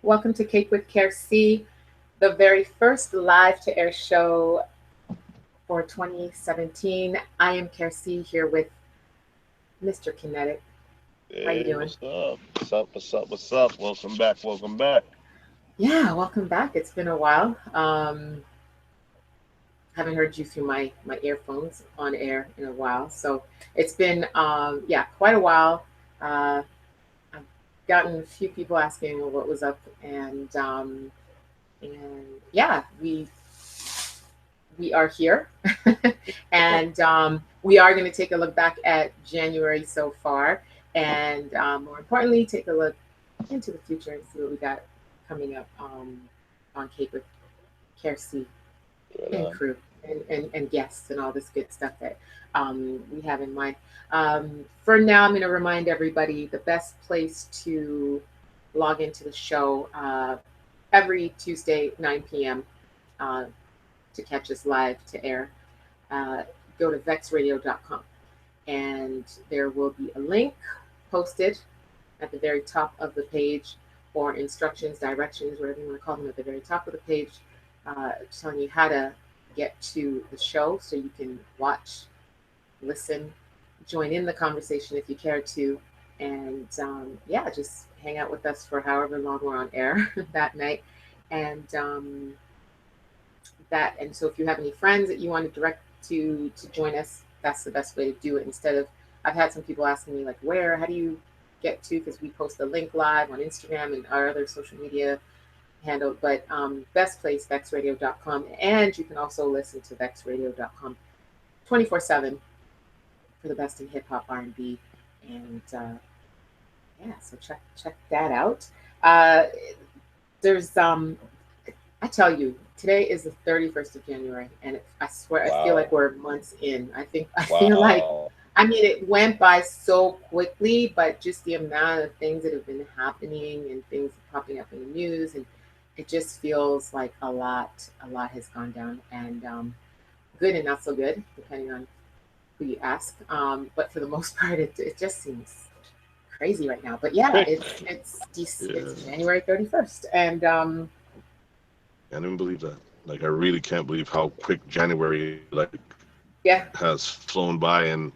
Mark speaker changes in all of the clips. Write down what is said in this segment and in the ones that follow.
Speaker 1: Welcome to Cake with Care C, the very first live to air show for 2017. I am Care C here with Mr. Kinetic. How you
Speaker 2: Hey,
Speaker 1: doing?
Speaker 2: what's up? What's up? What's up? What's up? Welcome back. Welcome back.
Speaker 1: Yeah, welcome back. It's been a while. Haven't heard you through my earphones on air in a while, so it's been quite a while. Uh, I've gotten a few people asking what was up, and yeah, we are here, and we are going to take a look back at January so far, and more importantly, take a look into the future and see what we got coming up on Cape with Kersi
Speaker 2: Right
Speaker 1: and
Speaker 2: on.
Speaker 1: crew and guests and all this good stuff that we have in mind. For now, I'm going to remind everybody the best place to log into the show every Tuesday, 9 p.m. Uh, to catch us live to air. Uh, Go to vexradio.com and there will be a link posted at the very top of the page, or instructions, directions, whatever you want to call them, at the very top of the page, telling you how to get to the show so you can watch, listen, join in the conversation if you care to, and yeah, just hang out with us for however long we're on air that night. And so if you have any friends that you want to direct to join us, that's the best way to do it. Instead of, I've had some people asking me like, where, how do you get to, because we post a link live on Instagram and our other social media handle, but best place, vexradio.com, and you can also listen to vexradio.com 24/7 for the best in hip hop, R&B, and yeah, so check that out. uh there's I tell you, today is the 31st of January, and I swear, I feel like
Speaker 2: Wow.
Speaker 1: we're months in. I feel like,
Speaker 2: Wow.
Speaker 1: I mean, it went by so quickly, but just the amount of things that have been happening and things popping up in the news, and it just feels like a lot has gone down, and good and not so good, depending on who you ask. But for the most part, it just seems crazy right now. But yeah,
Speaker 2: Quick.
Speaker 1: it's
Speaker 2: Yeah.
Speaker 1: January 31st, and
Speaker 2: Can't even believe that. Like, I really can't believe how quick January
Speaker 1: yeah,
Speaker 2: has flown by, and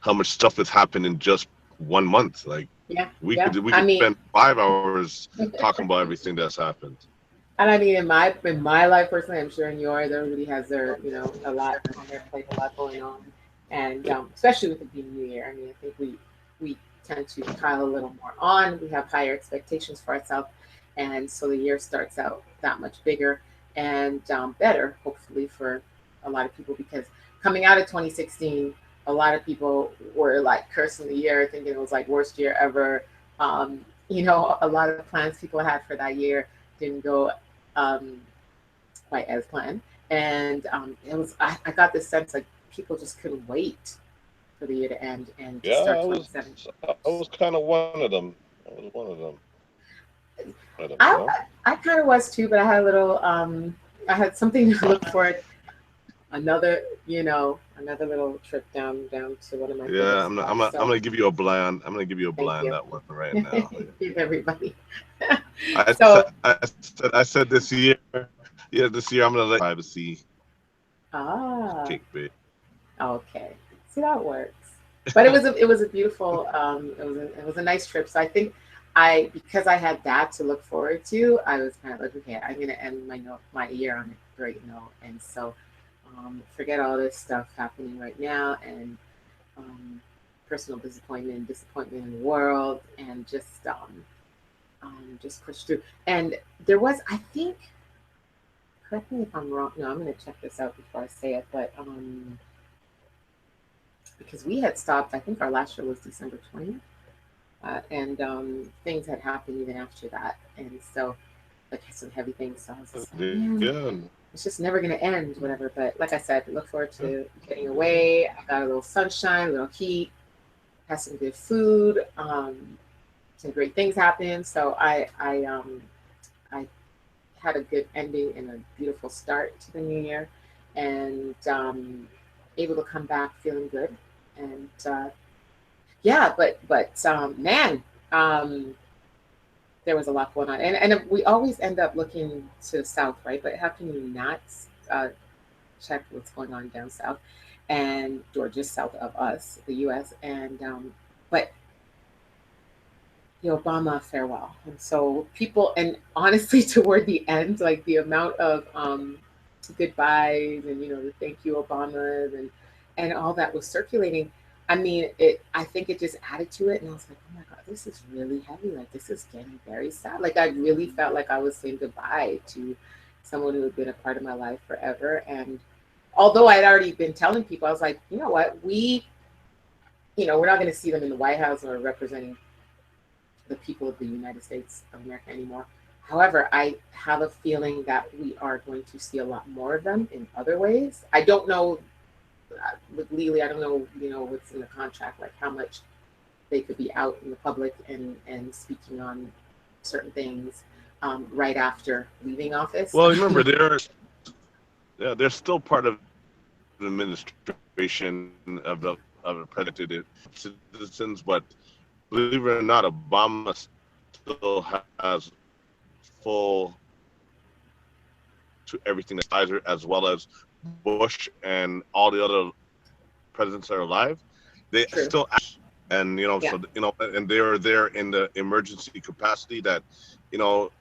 Speaker 2: how much stuff has happened in just 1 month. Like,
Speaker 1: yeah,
Speaker 2: we
Speaker 1: yeah.
Speaker 2: could we
Speaker 1: I
Speaker 2: could
Speaker 1: mean,
Speaker 2: spend 5 hours talking about everything that's happened.
Speaker 1: and I mean, in my life personally, I'm sure in yours, everybody has their, a lot on their plate, a lot going on, and especially with it being New Year. I mean, I think we tend to pile a little more on. We have higher expectations for ourselves, and so the year starts out that much bigger and better, hopefully, for a lot of people, because coming out of 2016, a lot of people were like cursing the year, thinking it was like worst year ever. A lot of plans people had for that year didn't go um, quite as planned. And I got this sense like people just couldn't wait for the year to end and to
Speaker 2: Yeah,
Speaker 1: start 27.
Speaker 2: I was kind of one of them. I was one of them. One of them, you
Speaker 1: I,
Speaker 2: know.
Speaker 1: I kind of was too, but I had something to look forward. Another little trip down to one of my favorite
Speaker 2: Yeah,
Speaker 1: spots.
Speaker 2: I'm
Speaker 1: So
Speaker 2: gonna give you a blind. I'm gonna give you a
Speaker 1: thank
Speaker 2: blind
Speaker 1: you.
Speaker 2: that one right now.
Speaker 1: Give everybody.
Speaker 2: I
Speaker 1: So,
Speaker 2: said I said this year. Yeah, this year I'm gonna let privacy
Speaker 1: ah,
Speaker 2: take big.
Speaker 1: okay. See how it works. But it was a beautiful it was a nice trip. So I think because I had that to look forward to, I was kind of like, okay, I'm gonna end my year on a great note. And so forget all this stuff happening right now, and um, personal disappointment in the world, and just push through. And there was, I think, correct me if I'm wrong. No, I'm gonna check this out before I say it, but because we had stopped. I think our last show was December 20th, and things had happened even after that, and so like some heavy things. So I was just like, man,
Speaker 2: Yeah,
Speaker 1: it's just never gonna end, whatever. But like I said, look forward to getting away. I got a little sunshine, a little heat, had some good food, some great things happened. So I had a good ending and a beautiful start to the new year, and able to come back feeling good. And yeah, but man, um, there was a lot going on, and we always end up looking to the south, right? But how can you not uh, check what's going on down south, and Georgia south of us, the U.S. And but the Obama farewell, and so people, and honestly, toward the end, like the amount of goodbyes and the thank you Obamas and all that was circulating. I mean, it. I think it just added to it, and I was like, oh my god, this is really heavy. Like this is getting very sad. Like I really felt like I was saying goodbye to someone who had been a part of my life forever. And although I'd already been telling people, I was like, you know what, we're not going to see them in the White House or representing the people of the United States of America anymore. However, I have a feeling that we are going to see a lot more of them in other ways. I don't know with Lily. I don't know, what's in the contract, like how much they could be out in the public and speaking on certain things right after leaving office.
Speaker 2: Well, remember they're still part of the administration of the president citizens, but believe it or not, Obama still has full to everything that Pfizer, as well as Bush and all the other presidents that are alive. They
Speaker 1: True.
Speaker 2: still act, and
Speaker 1: Yeah.
Speaker 2: so and they are there in the emergency capacity that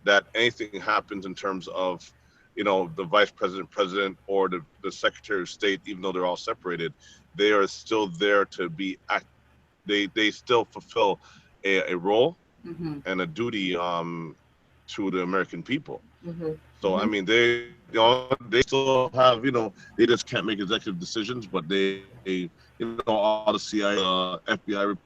Speaker 2: that anything happens in terms of the vice president, president, or the secretary of state, even though they're all separated, they are still there to be act. They still fulfill a role
Speaker 1: Mm-hmm.
Speaker 2: and a duty to the American people.
Speaker 1: Mm-hmm.
Speaker 2: So I
Speaker 1: Mm-hmm.
Speaker 2: mean, they still have they just can't make executive decisions, but they all the CIA, FBI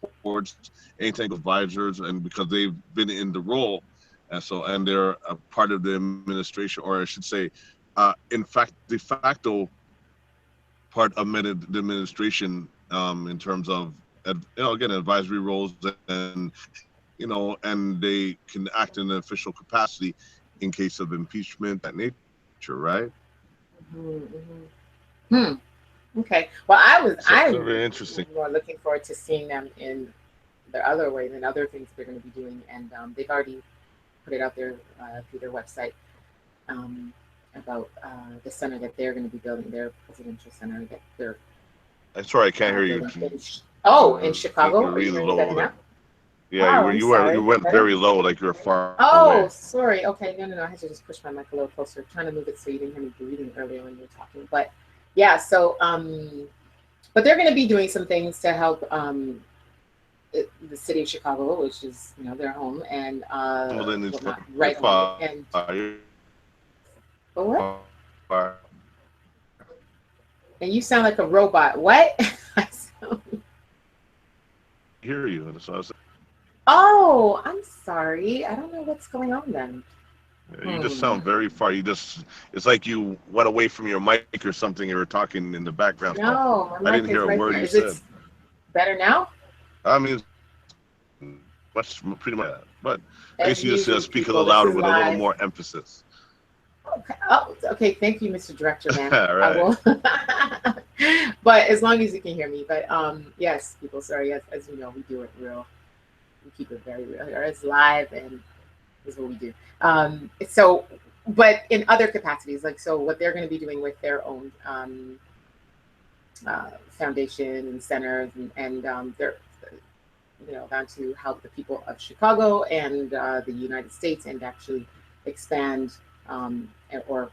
Speaker 2: reports, anything advisors, and because they've been in the role, and they're a part of the administration, or I should say, in fact, de facto part of the administration in terms of again advisory roles, and they can act in an official capacity in case of impeachment, that nature, right?
Speaker 1: Mm-hmm. Hmm. Okay. Well,
Speaker 2: So
Speaker 1: I'm
Speaker 2: they're very interesting.
Speaker 1: more looking forward to seeing them in the other ways and other things they're going to be doing, and they've already put it out there through their website um, about the center that they're going to be building, their presidential center that they're
Speaker 2: I'm sorry, I can't hear you.
Speaker 1: building. Oh, in
Speaker 2: Like
Speaker 1: Chicago.
Speaker 2: you're
Speaker 1: Are you
Speaker 2: really
Speaker 1: hearing me
Speaker 2: low.
Speaker 1: better
Speaker 2: Like
Speaker 1: now?
Speaker 2: yeah,
Speaker 1: Oh, I'm
Speaker 2: you
Speaker 1: sorry.
Speaker 2: went
Speaker 1: Better?
Speaker 2: very low, like you're far
Speaker 1: Oh,
Speaker 2: away.
Speaker 1: sorry. Okay, no, no, no. I had to just push my mic a little closer, trying to move it so you didn't hear me breathing earlier when you were talking. But yeah, so but they're going to be doing some things to help the city of Chicago, which is their home, and
Speaker 2: Well, then it's
Speaker 1: well, not
Speaker 2: you're
Speaker 1: right home,
Speaker 2: far.
Speaker 1: and
Speaker 2: You're
Speaker 1: but
Speaker 2: far.
Speaker 1: what? And you sound like a robot. What? I sound-
Speaker 2: Hear you. That's what I said.
Speaker 1: oh, I'm sorry. I don't know what's going on then.
Speaker 2: You just
Speaker 1: Hmm.
Speaker 2: sound very far. It's like you went away from your mic or something. You were talking in the background. So
Speaker 1: No,
Speaker 2: I
Speaker 1: my
Speaker 2: didn't
Speaker 1: mic
Speaker 2: hear
Speaker 1: is
Speaker 2: a
Speaker 1: right
Speaker 2: word
Speaker 1: there.
Speaker 2: you
Speaker 1: Is
Speaker 2: said.
Speaker 1: it better now?
Speaker 2: I mean, pretty much, but I guess
Speaker 1: As
Speaker 2: you just
Speaker 1: usual,
Speaker 2: speak a little
Speaker 1: people, this
Speaker 2: louder
Speaker 1: is
Speaker 2: with a little
Speaker 1: live.
Speaker 2: more emphasis.
Speaker 1: Okay. Oh, okay. Thank you, Mr. Director, man.
Speaker 2: All
Speaker 1: I
Speaker 2: right.
Speaker 1: will. But as long as you can hear me. But yes, people. Sorry, as you know, we do it real. We keep it very real here. It's live, and is what we do. So, but in other capacities, like so, what they're going to be doing with their own foundation and centers, and they're down to help the people of Chicago and the United States, and actually expand or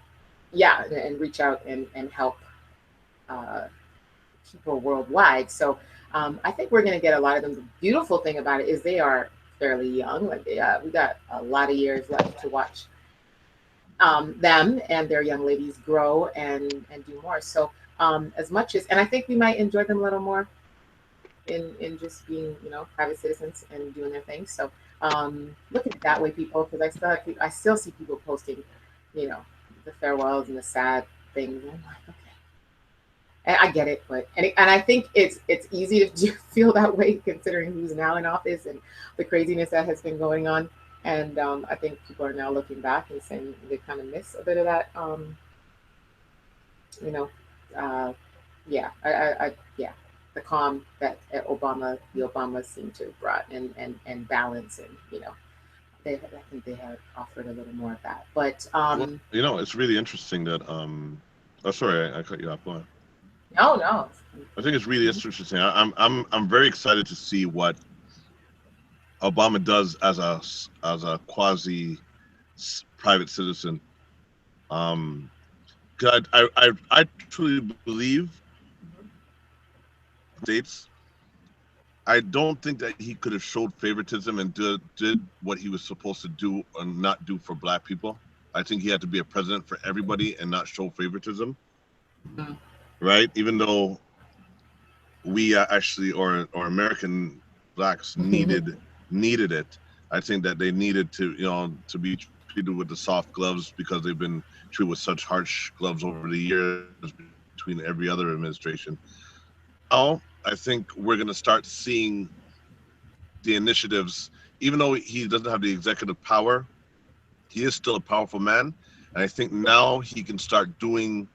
Speaker 1: yeah, and reach out and help uh, people worldwide. So I think we're going to get a lot of them. The beautiful thing about it is they are fairly young. Like we got a lot of years left to watch them and their young ladies grow and do more. So as much as, and I think we might enjoy them a little more in just being private citizens and doing their thing. So look at it that way, people, because I still see people posting, you know, the farewells and the sad things. And I'm like, okay. And I get it, but and I think it's easy to feel that way considering who's now in office and the craziness that has been going on. And I think people are now looking back and saying they kind of miss a bit of that. You know, uh, yeah, yeah, the calm that the Obama seemed to have brought and balance and think they had offered a little more of that. But
Speaker 2: Well, it's really interesting that oh, sorry, I cut you off. Go on.
Speaker 1: no, no.
Speaker 2: I think it's really interesting. I'm very excited to see what Obama does as a quasi private citizen. Um, 'Cause I truly believe states. I don't think that he could have showed favoritism and did what he was supposed to do and not do for black people. I think he had to be a president for everybody and not show favoritism,
Speaker 1: Mhm.
Speaker 2: right? Even though we actually or American blacks needed it. I think that they needed to to be treated with the soft gloves because they've been treated with such harsh gloves over the years between every other administration. Now I think we're going to start seeing the initiatives, even though he doesn't have the executive power, he is still a powerful man. And I think now he can start doing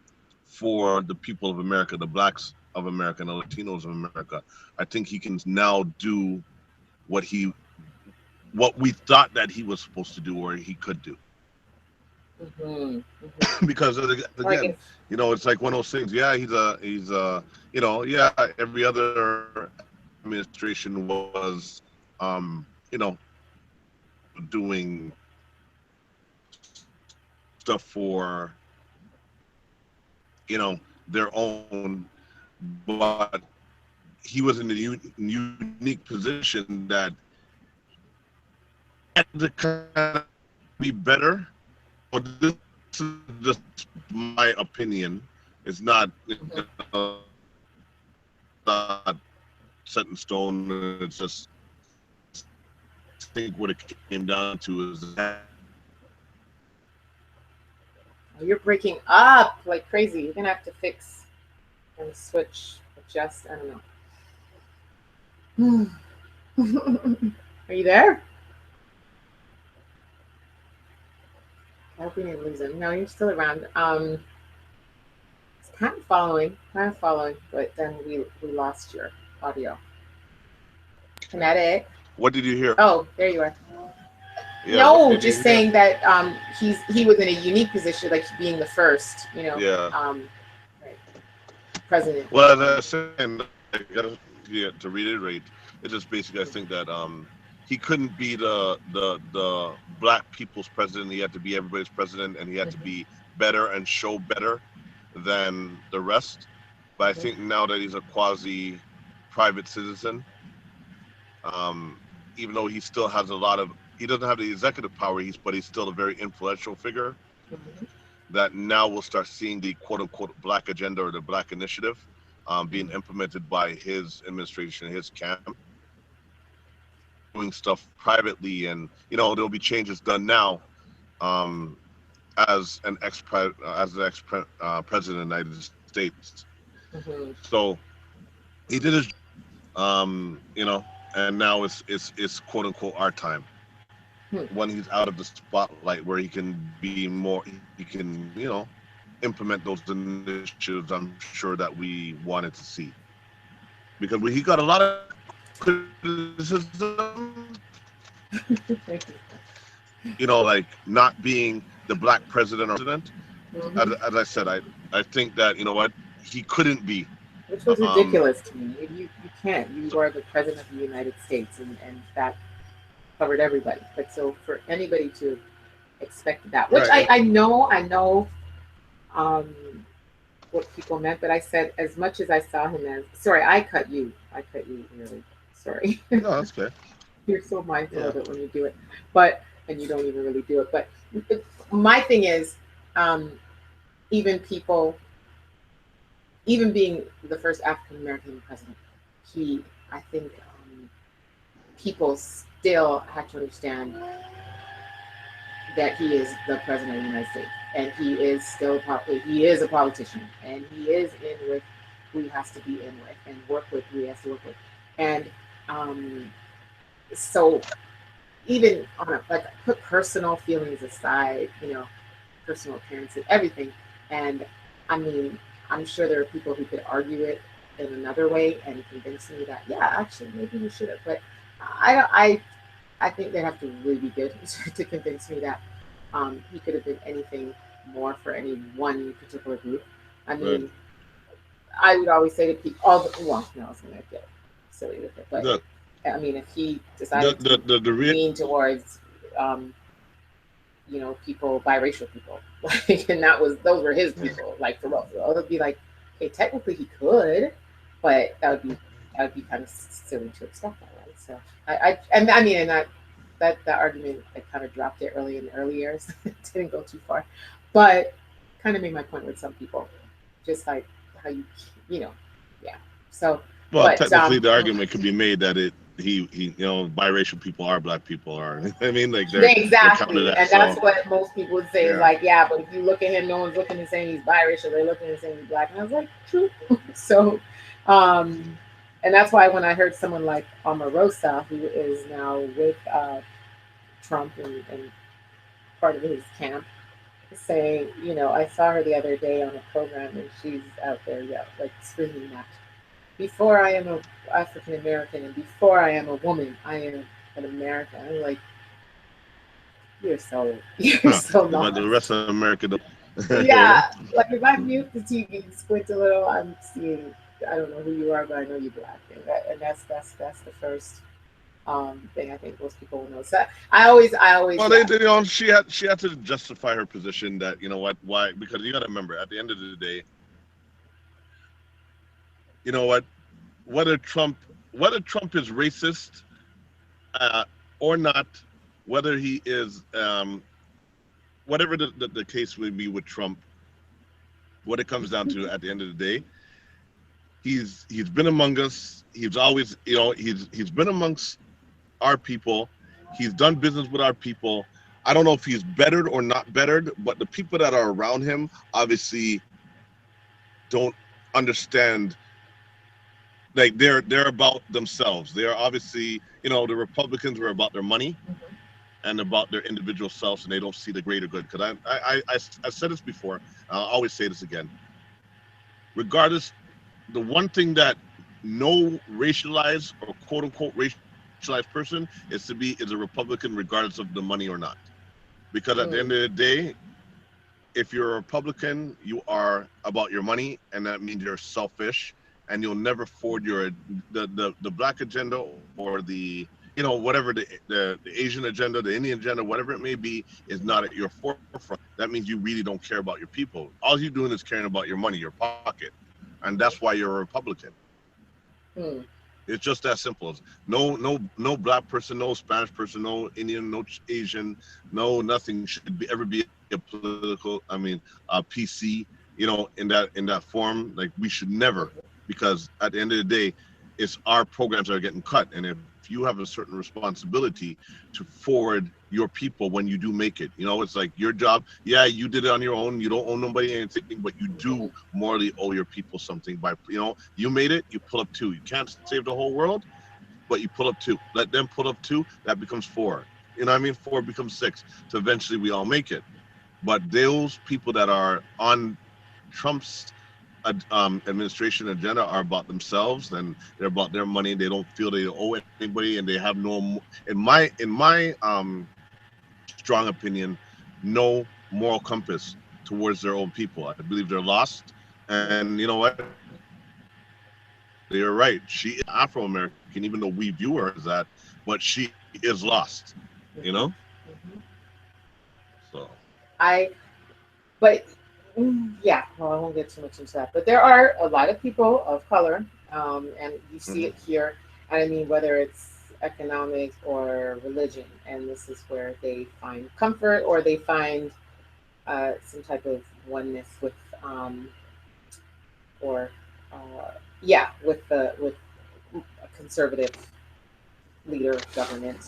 Speaker 2: for the people of America, the blacks of America and the Latinos of America. I think he can now do what what we thought that he was supposed to do or he could do. Because again, it's like one of those things. Yeah, he's yeah, every other administration was you know doing stuff for their own, but he was in a unique position that had to kind of be better. But this is just my opinion. It's not, not set in stone. It's just, I think what it came down to is that.
Speaker 1: You're breaking up like crazy. You're gonna have to fix and switch, adjust. I don't know. Are you there? I hope we didn't lose him. No, you're still around. It's kind of following, but then we lost your audio. Kinetic.
Speaker 2: What did you hear?
Speaker 1: Oh, there you are.
Speaker 2: Yeah,
Speaker 1: no, just saying that he was in a unique position, like being the first,
Speaker 2: Yeah.
Speaker 1: Right, president.
Speaker 2: Well, as I was saying, to reiterate, it's just basically I think that he couldn't be the black people's president. He had to be everybody's president, and he had to be better and show better than the rest. But I think now that he's a quasi private citizen, even though he still has he doesn't have the executive power, but he's still a very influential figure. That now we'll start seeing the quote unquote black agenda or the black initiative being implemented by his administration, his camp, doing stuff privately, and there'll be changes done now as an president of the United States. So he did his, and now it's quote unquote our time. When he's out of the spotlight, where he can be more, he can implement those initiatives. I'm sure that we wanted to see, because he got a lot of criticism. Like not being the black president or president. As I said, I think that he couldn't be.
Speaker 1: Which was ridiculous to me. You can't. You are the president of the United States, and that covered everybody. But so for anybody to expect that, which right. I know what people meant, but I said as much as I saw him as sorry, I cut you really. Sorry.
Speaker 2: No, that's okay.
Speaker 1: You're so mindful of it when you do it, and you don't even really do it. But my thing is, even being the first African American president, I think people still have to understand that he is the president of the United States, and he is still he is a politician, and he is in with who he has to be in with, and work with who he has to work with, and so even on put personal feelings aside, personal appearances, everything, and I mean, I'm sure there are people who could argue it in another way and convince me that actually maybe we should have, but I I think they'd have to really be good to convince me that he could have been anything more for any one particular group. I
Speaker 2: Right.
Speaker 1: mean, I would always say to people, all the, well, no, I was going to get silly with it, but
Speaker 2: The
Speaker 1: I mean, if he
Speaker 2: the
Speaker 1: decided
Speaker 2: the
Speaker 1: to
Speaker 2: the, the real
Speaker 1: lean towards, um, people, biracial people, like, and those were his people, like for real. So it would be like, okay, technically he could, but that would be kind of silly to expect that, right? So and I mean, and that argument I kind of dropped it early in the early years, didn't go too far, but kind of made my point with some people, just like how you know, yeah. So,
Speaker 2: well,
Speaker 1: but
Speaker 2: technically, the argument could be made that he biracial people are black people are. I mean, like they're counted
Speaker 1: exactly,
Speaker 2: as
Speaker 1: and that's
Speaker 2: so.
Speaker 1: what most people would say is
Speaker 2: Yeah.
Speaker 1: like, yeah, but if you look at him, no one's looking and saying he's biracial. They're looking and saying he's black, and I was like, true. So, um, and that's why when I heard someone like Omarosa, who is now with Trump and part of his camp, saying, I saw her the other day on a program, and she's out there, yeah, like screaming that before I am a African American and before I am a woman, I am an American. I'm like, you're
Speaker 2: Huh.
Speaker 1: so
Speaker 2: But the
Speaker 1: lost.
Speaker 2: rest of America don't.
Speaker 1: Yeah, like if I mute the TV, squint a little, I'm seeing. I don't know who you are, but I know you're black, and that's the first thing I think most people will know. So I always,
Speaker 2: Well,
Speaker 1: yeah.
Speaker 2: she had to justify her position that what why because you got to remember at the end of the day, you know what whether Trump whether Trump is racist uh, or not, whether he is whatever the case may be with Trump, what it comes down to at the end of the day, he's been among us. He's always he's been amongst our people. He's done business with our people. I don't know if he's bettered or not bettered, but the people that are around him obviously don't understand. Like they're about themselves. They are obviously, the Republicans were about their money and about their individual selves, and they don't see the greater good. Because I said this before. I'll always say this again. Regardless, the one thing that no racialized or quote unquote racialized person is a Republican, regardless of the money or not. Because at the end of
Speaker 1: Mm,
Speaker 2: the day, if you're a Republican, you are about your money, and that means you're selfish, and you'll never forward the black agenda or the whatever the Asian agenda, the Indian agenda, whatever it may be, is not at your forefront. That means you really don't care about your people. All you're doing is caring about your money, your pocket, and that's why you're a Republican.
Speaker 1: mm,
Speaker 2: It's just that simple. No black person, no Spanish person, no Indian, no Asian, no nothing should ever be a political. I mean, PC. In that form, like we should never, because at the end of the day, it's our programs that are getting cut. And if you have a certain responsibility to forward your people when you do make it, it's like your job. Yeah, you did it on your own. You don't owe nobody anything, but you do morally owe your people something by you made it. You pull up two. You can't save the whole world, but you pull up two. Let them pull up two. That becomes four. You know what I mean? Four becomes six. So eventually we all make it. But those people that are on Trump's administration agenda are about themselves, and they're about their money. They don't feel they owe anybody, and they have in my strong opinion, no moral compass towards their own people. I believe they're lost, and you know what? You're right. She is Afro-American, even though we view her as that, but she is lost. You know,
Speaker 1: mhm, mhm.
Speaker 2: so.
Speaker 1: I But yeah, well, I won't get too much into that. But there are a lot of people of color, and you see it
Speaker 2: Mhm.
Speaker 1: here. And I mean, whether it's economics or religion, and this is where they find comfort or they find some type of oneness with, or yeah, with a conservative leader of government.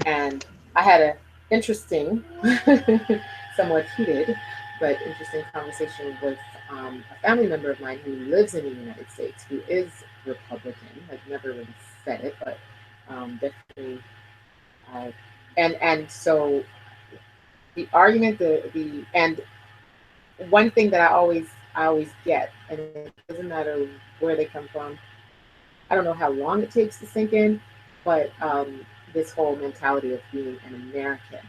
Speaker 1: And I had a interesting, somewhat heated, but interesting conversation with a family member of mine who lives in the United States, who is Republican. I've never really said it, but definitely. Uh, and so the argument, the and one thing that I always get, and it doesn't matter where they come from. I don't know how long it takes to sink in, but this whole mentality of being an American.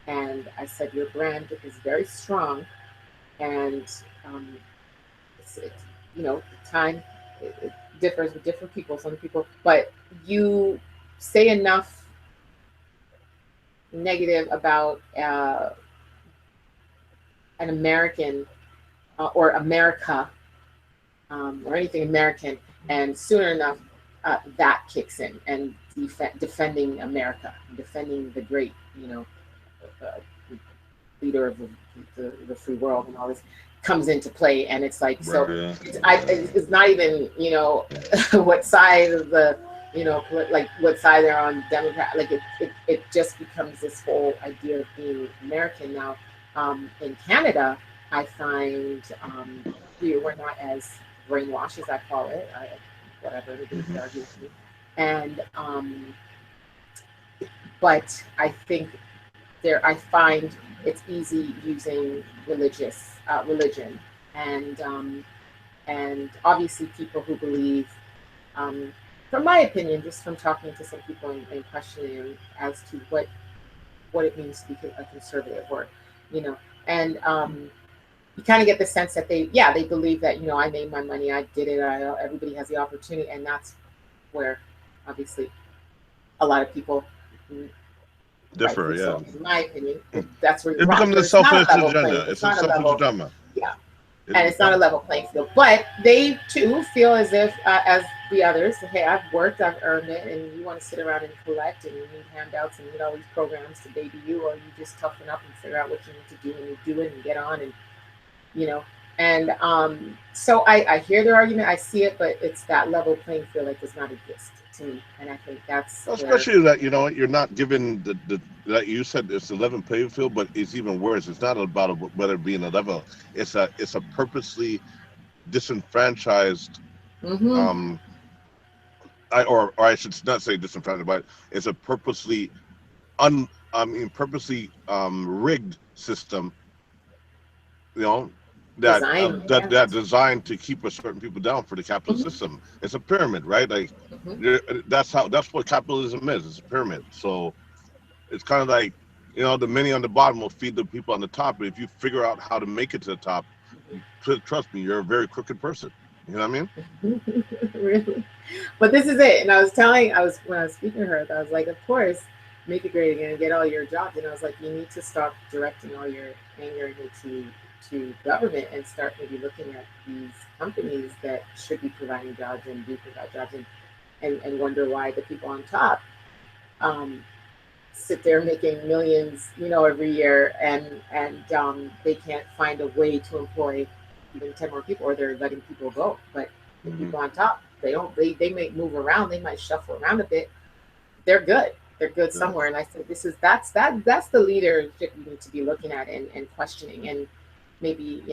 Speaker 1: And I said, your brand is very strong, and um, it's time it differs with different people. Some people, but you say enough negative about an American or America or anything American, and sooner enough that kicks in, and defending America, defending the great, uh, leader of the free world and all this comes into play, and it's like so
Speaker 2: Right.
Speaker 1: it's not even what side of the like what side they're on, Democrat, like it just becomes this whole idea of being American now. In Canada, I find we're not as brainwashed as I call it. Whatever, everybody could argue with me. And but I think I find it's easy using religion, and obviously people who believe, from my opinion, just from talking to some people and questioning as to what it means to be a conservative, or and you kind of get the sense that they believe that I made my money, I did it, everybody has the opportunity, and that's where obviously a lot of people
Speaker 2: Differ, yeah.
Speaker 1: so, in my opinion, that's where you're
Speaker 2: It
Speaker 1: wrong.
Speaker 2: becomes a
Speaker 1: It's not a
Speaker 2: selfish
Speaker 1: level playing.
Speaker 2: agenda.
Speaker 1: It's
Speaker 2: It's a
Speaker 1: not a
Speaker 2: selfish
Speaker 1: level.
Speaker 2: agenda.
Speaker 1: Yeah, and it's not a level playing field. But they too feel as if, as the others, hey, I've worked, I've earned it, and you want to sit around and collect, and you need handouts and need all these programs to baby you, or you just toughen up and figure out what you need to do, and you do it and get on, and and so I hear their argument, I see it, but it's that level playing field that does not exist to me, and I think that's
Speaker 2: especially that you're not given the like you said, it's a level playing field, but it's even worse. It's not about whether it being a level. It's a purposely disenfranchised.
Speaker 1: mm-hmm.
Speaker 2: Or I should not say disenfranchised, but it's a purposely purposely rigged system. You know,
Speaker 1: Design.
Speaker 2: that designed to keep a certain people down for the capitalist system. It's a pyramid, right? Like that's what capitalism is. It's a pyramid. So it's kind of like the many on the bottom will feed the people on the top. But if you figure out how to make it to the top, trust me, you're a very crooked person. You know what I
Speaker 1: mean? Really? But this is it. And when I was speaking to her, I was like, of course, make it great again and get all your jobs. And I was like, you need to stop directing all your anger into government and start maybe looking at these companies that should be providing jobs and do provide jobs, and wonder why the people on top sit there making millions, every year, and they can't find a way to employ even 10 more people, or they're letting people go. But the people on top, they may move around, they might shuffle around a bit. They're good somewhere. And I said, that's the leadership you need to be looking at and questioning, and maybe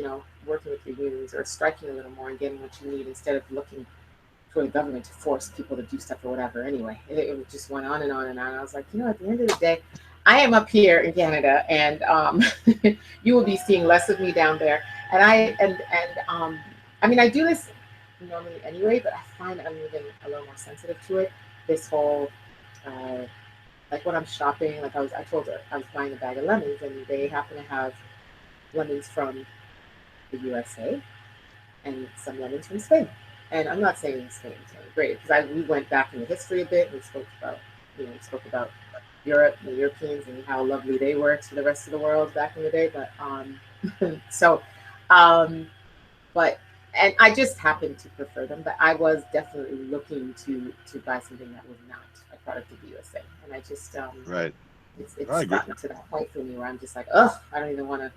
Speaker 1: working with your unions or striking a little more and getting what you need, instead of looking for the government to force people to do stuff or whatever. Anyway, it just went on and on and on. I was like, at the end of the day, I am up here in Canada, and you will be seeing less of me down there. And I mean, I do this normally anyway, but I find I'm even a little more sensitive to it. This whole like when I'm shopping, like I told her I was buying a bag of lemons, and they happen to have lemons from the USA and some lemons from Spain. And I'm not saying Spain's great, because we went back in the history a bit. We spoke about Europe, the Europeans, and how lovely they were to the rest of the world back in the day. But but and I just happened to prefer them. But I was definitely looking to buy something that was not a product of the USA, and I just
Speaker 2: right.
Speaker 1: It's gotten to that point for me where I'm just like, I don't even want to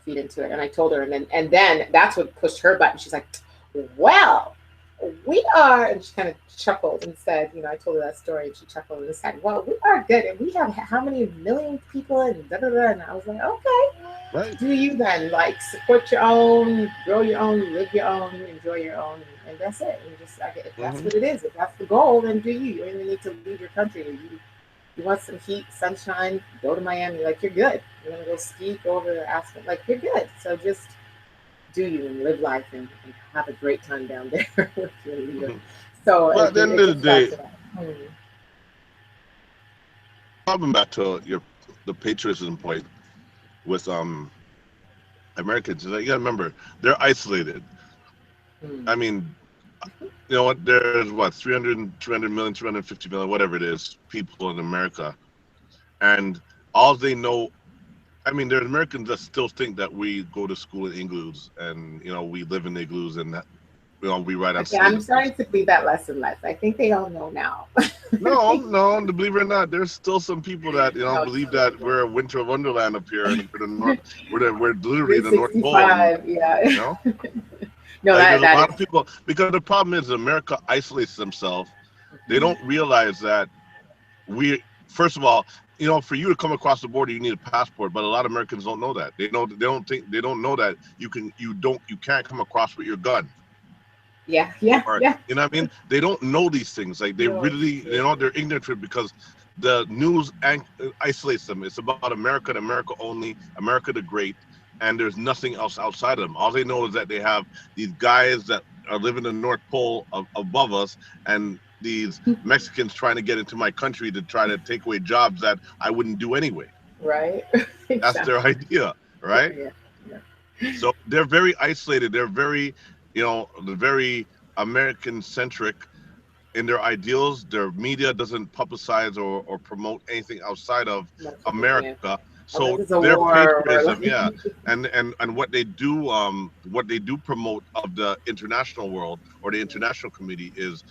Speaker 1: feed into it. And I told her, and then that's what pushed her button. She's like, well, we are, and she kind of chuckled and said, I told her that story, and she chuckled and said, well, we are good, and we have how many million people, and da da da. And I was like, okay, right. Do you then, like, support your own, grow your own, live your own, enjoy your own, and that's it. And just if that's what it is, if that's the goal, then do you. You don't even need to leave your country. You want some heat, sunshine, go to Miami, like, you're good. You want to go ski, go over to Aspen, like, you're good. So just do you and live life and have a great time down there with your leader. So
Speaker 2: at the end of the day, problem back to the patriotism point with Americans is that you gotta remember they're isolated. I mean, you know what? There's what 300 million, 250 million, whatever it is, people in America, and all they know. I mean, there's Americans that still think that we go to school in igloos and we live in igloos and that we ride on
Speaker 1: Okay, I'm
Speaker 2: sleigh.
Speaker 1: starting to believe that less and less. I think they all know now.
Speaker 2: No, believe it or not, there's still some people that
Speaker 1: No,
Speaker 2: believe that we're a winter wonderland up here and we're the north, we're literally the North Pole.
Speaker 1: 365, yeah.
Speaker 2: You know,
Speaker 1: No,
Speaker 2: like, there's a
Speaker 1: that
Speaker 2: lot
Speaker 1: is.
Speaker 2: of people because the problem is America isolates themselves. They don't realize that first of all, for you to come across the border, you need a passport. But a lot of Americans don't know that. They don't know that you can't come across with your gun.
Speaker 1: Yeah.
Speaker 2: Or, you know what I mean? They don't know these things. Like they really, they're ignorant to it because the news isolates them. It's about America and America only, America the Great, and there's nothing else outside of them. All they know is that they have these guys that are living in the North Pole above us, and these Mexicans trying to get into my country to try to take away jobs that I wouldn't do anyway.
Speaker 1: Right.
Speaker 2: That's their idea, right?
Speaker 1: Yeah.
Speaker 2: So they're very isolated. They're very, they're very American-centric in their ideals. Their media doesn't publicize or promote anything outside of America. So their patriotism, and what they do promote of the international world or the international community is,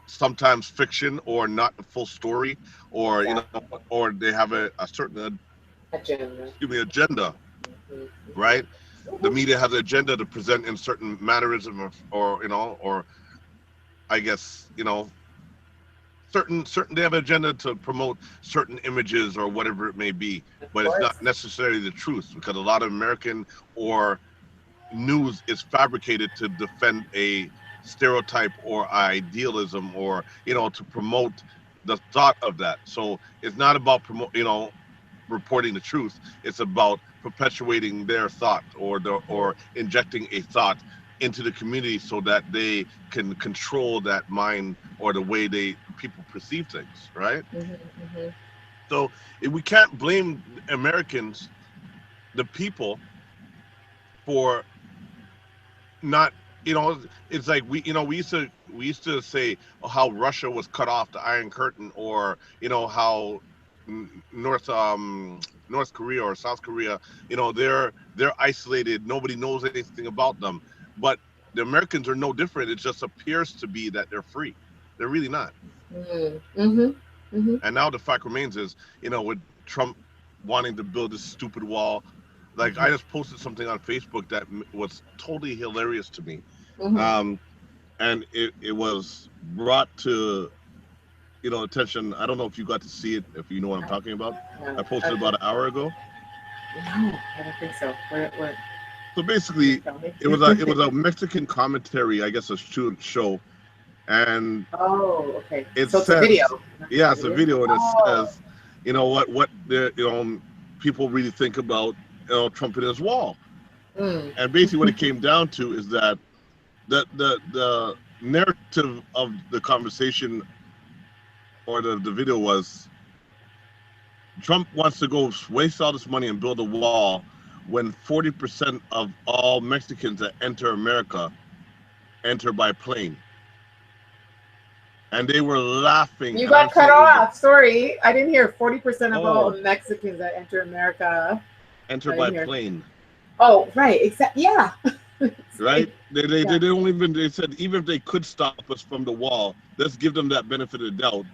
Speaker 2: sometimes fiction or not the full story, or or they have a certain agenda, right? The media has an agenda to present in certain mannerism or I guess certain they have an agenda to promote certain images or whatever it may be, but it's not necessarily the truth because a lot of American or news is fabricated to defend a stereotype or idealism or to promote the thought of that. So it's not about reporting the truth. It's about perpetuating their thought or injecting a thought into the community so that they can control that mind or the way people perceive things, right? So we can't blame Americans, the people, for not, it's like we used to say how Russia was cut off the Iron Curtain, or how North Korea or South Korea, they're isolated. Nobody knows anything about them. But the Americans are no different. It just appears to be that they're free. They're really not. And now the fact remains is, with Trump wanting to build this stupid wall, like I just posted something on Facebook that was totally hilarious to me. And it was brought to attention. I don't know if you got to see it, if you know what I'm talking about. I posted about an hour ago.
Speaker 1: No, I don't think so. What?
Speaker 2: So basically, it was a Mexican commentary, I guess, a show, and
Speaker 1: okay.
Speaker 2: It
Speaker 1: so
Speaker 2: says,
Speaker 1: it's a video.
Speaker 2: Yeah, it's a video, and it says, what the people really think about Trump and his wall, and basically what it came down to is that the narrative of the conversation or the video was Trump wants to go waste all this money and build a wall when 40% of all Mexicans that enter America enter by plane. And they were laughing.
Speaker 1: You got cut off. Sorry, I didn't hear. 40% of all Mexicans that enter America
Speaker 2: enter by plane.
Speaker 1: Oh, right. Exactly. Yeah.
Speaker 2: Right? They don't even. They said even if they could stop us from the wall, let's give them that benefit of the doubt.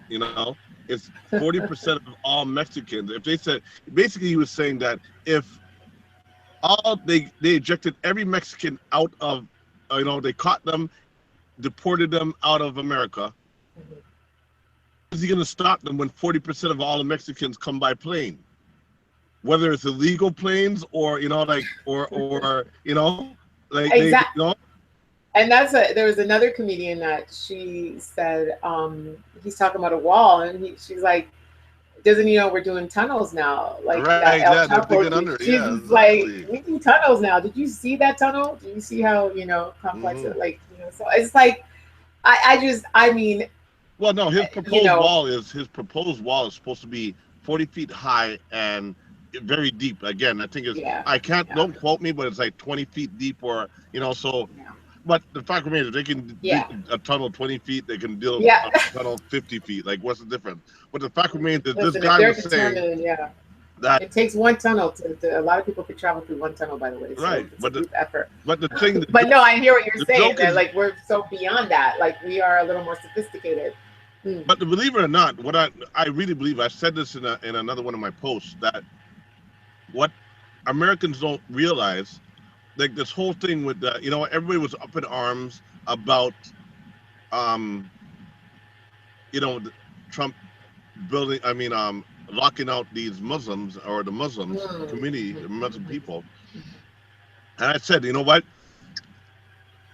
Speaker 2: It's 40% of all Mexicans. If they said, basically, he was saying that if they ejected every Mexican out of, they caught them, deported them out of America. Is he going to stop them when 40% of all the Mexicans come by plane? Whether it's illegal planes or
Speaker 1: exactly. And there was another comedian that she said he's talking about a wall, and she's like, doesn't he know we're doing tunnels now? Like
Speaker 2: right,
Speaker 1: El Chapo,
Speaker 2: under.
Speaker 1: She's like, we do tunnels now. Did you see that tunnel? Do you see how complex it? Like so it's like I mean,
Speaker 2: Well, no, his
Speaker 1: You know,
Speaker 2: proposed wall is supposed to be 40 feet high and very deep. Again, I think it's
Speaker 1: yeah,
Speaker 2: I can't
Speaker 1: yeah,
Speaker 2: don't quote me, but it's like 20 feet deep, or so.
Speaker 1: yeah,
Speaker 2: But the fact remains, if they can dig
Speaker 1: yeah,
Speaker 2: a tunnel 20 feet, they can build
Speaker 1: yeah.
Speaker 2: a tunnel 50 feet. Like, what's the difference? But the fact remains that this
Speaker 1: Listen, if
Speaker 2: guy
Speaker 1: they're
Speaker 2: was saying
Speaker 1: determined, yeah,
Speaker 2: that,
Speaker 1: it takes one tunnel a lot of people could travel through one tunnel, by the way. So
Speaker 2: right,
Speaker 1: it's a group effort.
Speaker 2: but the thing,
Speaker 1: But no, I hear what you're
Speaker 2: the
Speaker 1: saying.
Speaker 2: joke
Speaker 1: That
Speaker 2: is,
Speaker 1: like we're so beyond that. Like we are a little more sophisticated. Hmm.
Speaker 2: but believe it or not, what I really believe, I said this in another one of my posts, that what Americans don't realize, like this whole thing with the, everybody was up in arms about, um, Trump building, locking out these Muslims, or the Muslims community, the Muslim people. And I said, you know what?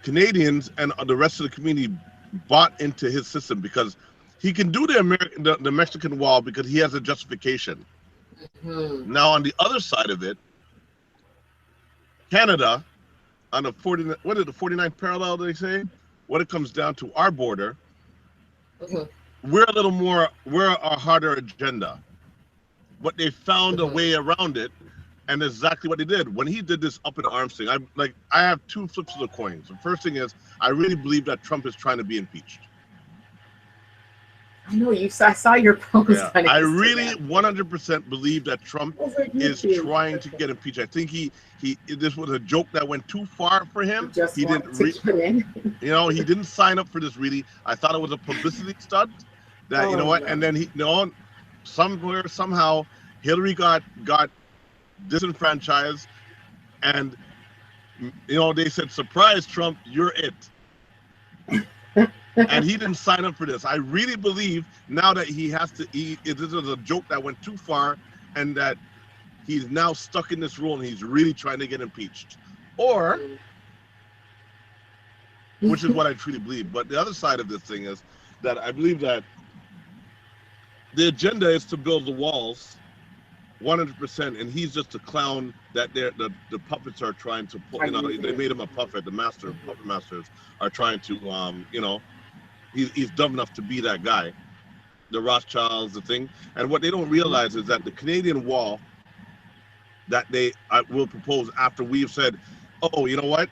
Speaker 2: Canadians and the rest of the community bought into his system, because he can do the Mexican wall because he has a justification.
Speaker 1: Mm-hmm.
Speaker 2: Now, on the other side of it, Canada, on the 49th parallel, they say, when it comes down to our border, we're a harder agenda. But they found a way around it, and exactly what they did. When he did this up in arms thing, I have two flips of the coin. The first thing is, I really believe that Trump is trying to be impeached.
Speaker 1: I know you. I saw your post.
Speaker 2: Yeah,
Speaker 1: on
Speaker 2: I
Speaker 1: Instagram.
Speaker 2: really 100% believe that Trump is trying to get impeached. I think this was a joke that went too far for him. He didn't, he didn't sign up for this. Really, I thought it was a publicity stunt. That you know what, and then somehow Hillary got disenfranchised, and they said, "Surprise, Trump, you're it." And he didn't sign up for this. I really believe now that this is a joke that went too far, and that he's now stuck in this role, and he's really trying to get impeached. Or, which is what I truly believe. But the other side of this thing is that I believe that the agenda is to build the walls 100%, and he's just a clown that the puppets are trying to put. They made him a puppet. The puppet masters are trying to, he's dumb enough to be that guy, the Rothschilds, the thing. And what they don't realize is that the Canadian wall that they will propose after we've said, oh, you know what?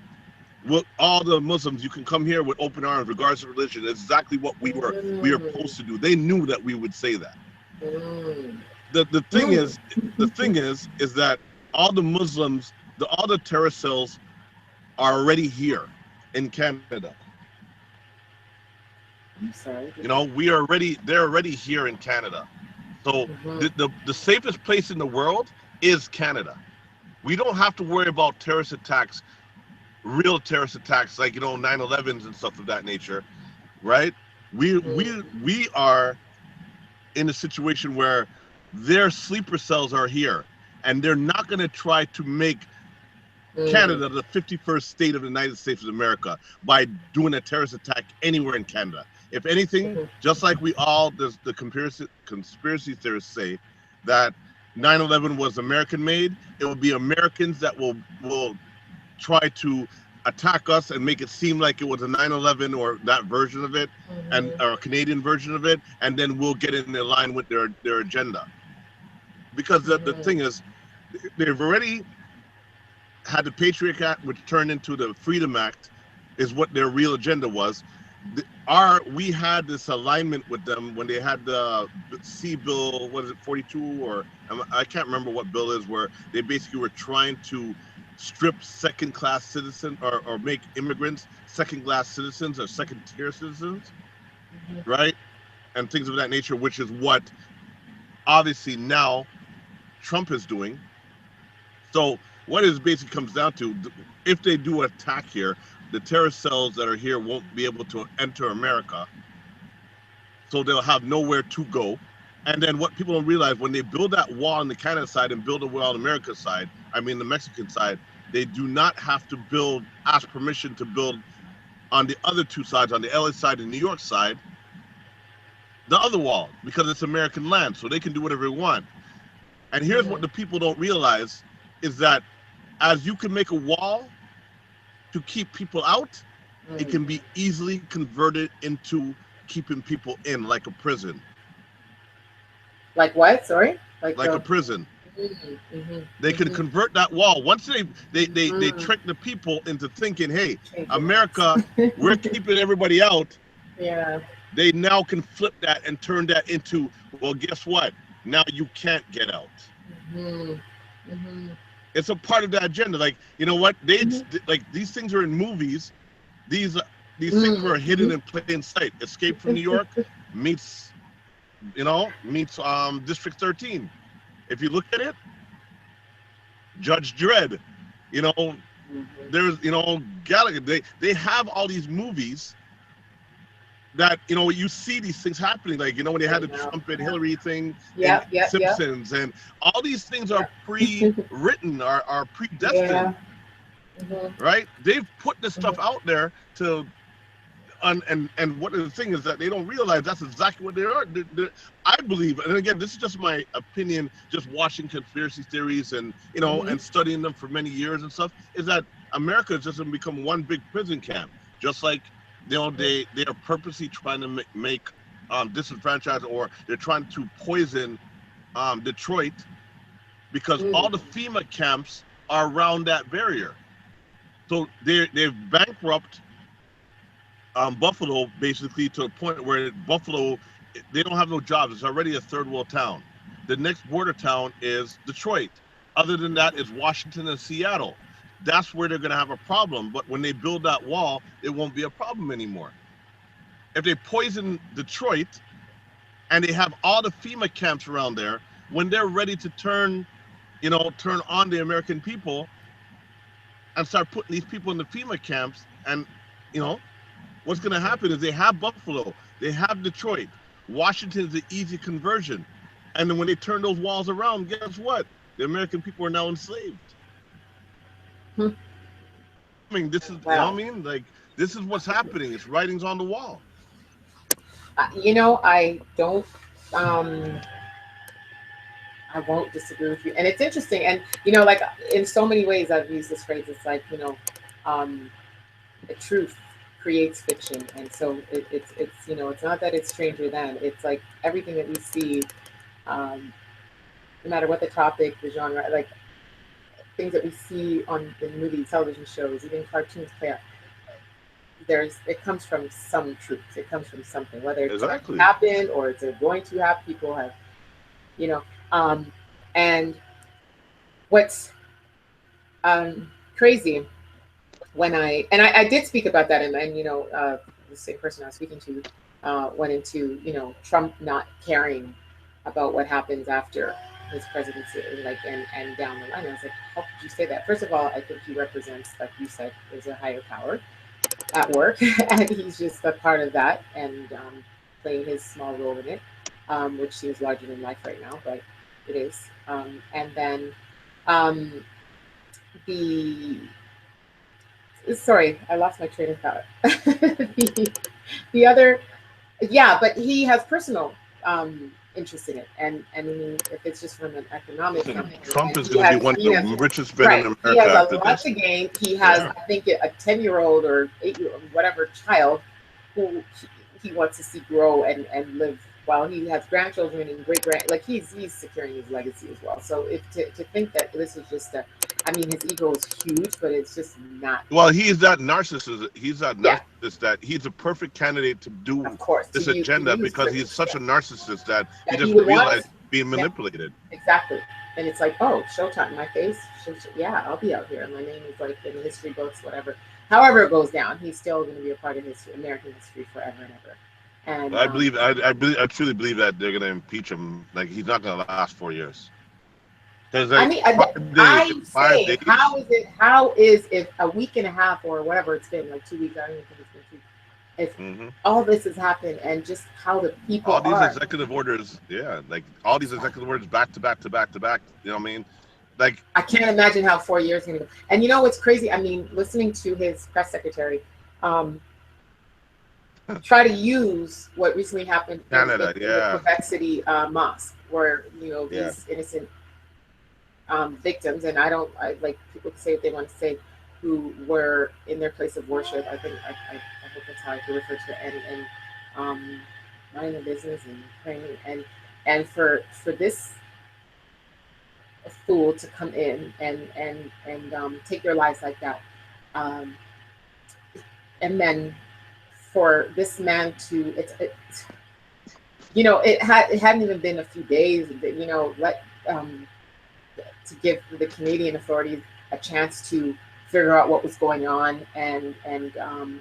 Speaker 2: All the Muslims, you can come here with open arms, regardless of religion. It's exactly what we were supposed to do. They knew that we would say that. The thing is that all the Muslims, all the terrorist cells are already here in Canada.
Speaker 1: I'm sorry.
Speaker 2: They're already here in Canada. So the safest place in the world is Canada. We don't have to worry about terrorist attacks, real terrorist attacks like 9/11s and stuff of that nature, right? We are in a situation where their sleeper cells are here, and they're not going to try to make Canada the 51st state of the United States of America by doing a terrorist attack anywhere in Canada. If anything, just like the conspiracy theorists say that 9/11 was American made, it will be Americans that will try to attack us and make it seem like it was a 9/11 or that version of it, or a Canadian version of it, and then we'll get in line with their agenda. Because the thing is, they've already had the Patriot Act, which turned into the Freedom Act, is what their real agenda was. We had this alignment with them when they had the C bill, 42, or I can't remember what bill is, where they basically were trying to strip second-class citizens or make immigrants second-class citizens or second-tier citizens, right? And things of that nature, which is what obviously now Trump is doing. So what it basically comes down to, if they do attack here, the terrorist cells that are here won't be able to enter America. So they'll have nowhere to go. And then what people don't realize, when they build that wall on the Canada side and build a wall on the America side, the Mexican side, they do not have to ask permission to build on the other two sides, on the LA side and New York side, the other wall, because it's American land, so they can do whatever they want. And here's what the people don't realize, is that as you can make a wall to keep people out, it can be easily converted into keeping people in like a prison.
Speaker 1: Like what? Sorry?
Speaker 2: Like a prison.
Speaker 1: Mm-hmm,
Speaker 2: They can
Speaker 1: mm-hmm,
Speaker 2: convert that wall once they
Speaker 1: mm.
Speaker 2: trick the people into thinking, hey,
Speaker 1: Change your minds.
Speaker 2: America, we're keeping everybody out.
Speaker 1: Yeah.
Speaker 2: They now can flip that and turn that into, well, guess what? Now you can't get out.
Speaker 1: Mm-hmm, mm-hmm,
Speaker 2: It's a part of that agenda. Like, you know what? They
Speaker 1: mm-hmm,
Speaker 2: like these things are in movies. These these things were hidden
Speaker 1: mm-hmm.
Speaker 2: in plain sight. Escape from New York meets, meets District 13. If you look at it, Judge Dredd, you know,
Speaker 1: Mm-hmm.
Speaker 2: there's, Gallagher. They have all these movies that, you see these things happening, like, when they had
Speaker 1: Right
Speaker 2: the
Speaker 1: now.
Speaker 2: Trump and
Speaker 1: Yeah.
Speaker 2: Hillary thing in
Speaker 1: Yep, yep, yep,
Speaker 2: Simpsons, and all these things are
Speaker 1: yep.
Speaker 2: pre-written, are predestined,
Speaker 1: Yeah. Mm-hmm,
Speaker 2: right? They've put this
Speaker 1: mm-hmm.
Speaker 2: stuff out there to, and what the thing is that they don't realize that's exactly what they are. I believe, and again, this is just my opinion, just watching conspiracy theories and,
Speaker 1: Mm-hmm.
Speaker 2: and studying them for many years and stuff, is that America has just become one big prison camp, just like, they are purposely trying to make disenfranchise, or they're trying to poison Detroit, because all the
Speaker 1: Mm-hmm.
Speaker 2: FEMA camps are around that barrier. So they've bankrupt Buffalo, basically, to a point where Buffalo, they don't have no jobs. It's already a third world town. The next border town is Detroit. Other than that, is Washington and Seattle. That's where they're going to have a problem. But when they build that wall, it won't be a problem anymore. If they poison Detroit and they have all the FEMA camps around there, when they're ready to turn on the American people and start putting these people in the FEMA camps, and, what's going to happen is they have Buffalo, they have Detroit. Washington is an easy conversion. And then when they turn those walls around, guess what? The American people are now enslaved.
Speaker 1: Hmm.
Speaker 2: I mean, this is,
Speaker 1: Wow.
Speaker 2: Like, this is what's happening. It's writings on the wall.
Speaker 1: I don't. Um, I won't disagree with you, and it's interesting. And like in so many ways, I've used this phrase. It's like um, the truth creates fiction, and so it's not that it's stranger than. It's like everything that we see, um, no matter what the topic, the genre, like things that we see on the movies, television shows, even cartoons play out. It comes from some truth. It comes from something, whether it's going to
Speaker 2: Exactly.
Speaker 1: happen or it's going to happen. People have, you know, um, and what's crazy when I did speak about that, and the same person I was speaking to went into Trump not caring about what happens after his presidency, like and down the line. I was like, how could you say that? First of all, I think he represents, like you said, there's a higher power at work, and he's just a part of that, and playing his small role in it, which seems larger than life right now, but it is. And then um, the sorry, I lost my train of thought. the other, yeah, but he has personal interest in it, and I mean, if it's just from an economic
Speaker 2: Listen,
Speaker 1: standpoint,
Speaker 2: Trump
Speaker 1: and
Speaker 2: is going to be one of
Speaker 1: he has
Speaker 2: the richest men in
Speaker 1: right, he
Speaker 2: America
Speaker 1: has
Speaker 2: after
Speaker 1: a lot
Speaker 2: this.
Speaker 1: to gain. He has,
Speaker 2: Yeah.
Speaker 1: I think, a 10-year-old or 8-year-old, whatever child who he wants to see grow and live. While he has grandchildren and great grand, like he's securing his legacy as well. So if to think that this is just I mean, his ego is huge, but it's just not.
Speaker 2: Well, he's that narcissist. He's that
Speaker 1: Yeah,
Speaker 2: narcissist that he's a perfect candidate to do
Speaker 1: of course,
Speaker 2: this
Speaker 1: to
Speaker 2: agenda,
Speaker 1: use for
Speaker 2: because he's
Speaker 1: this.
Speaker 2: such
Speaker 1: Yeah,
Speaker 2: a narcissist that he
Speaker 1: that he
Speaker 2: doesn't
Speaker 1: would want.
Speaker 2: realize being
Speaker 1: Yeah,
Speaker 2: manipulated.
Speaker 1: exactly. And it's like, oh, Showtime, my face. Yeah, I'll be out here. My name is like in the history books, whatever. However it goes down, he's still going to be a part of history, American history forever and ever. And
Speaker 2: I truly believe that they're going to impeach him. Like, he's not going to last 4 years. Because,
Speaker 1: I
Speaker 2: like,
Speaker 1: mean,
Speaker 2: 5 days,
Speaker 1: I'm
Speaker 2: five
Speaker 1: saying,
Speaker 2: days.
Speaker 1: how is it a week and a half or whatever it's been, like 2 weeks, I don't even think it's been 2 weeks, if
Speaker 2: hmm
Speaker 1: all this has happened and just how the people
Speaker 2: All these
Speaker 1: are.
Speaker 2: executive orders, yeah, like all these executive orders back to back to back to back. You know what I mean? Like,
Speaker 1: I can't imagine how 4 years is going to go. And you know what's crazy? I mean, listening to his press secretary um, try to use what recently happened
Speaker 2: Canada,
Speaker 1: in the
Speaker 2: yeah,
Speaker 1: Quebec City mosque, where
Speaker 2: yeah.
Speaker 1: these innocent victims, and I like people to say what they want to say, who were in their place of worship. I think I hope that's how I can refer to it, and minding the business and praying, and for this fool to come in and take their lives like that, um, and then for this man to it's it hadn't even been a few days that let to give the Canadian authorities a chance to figure out what was going on and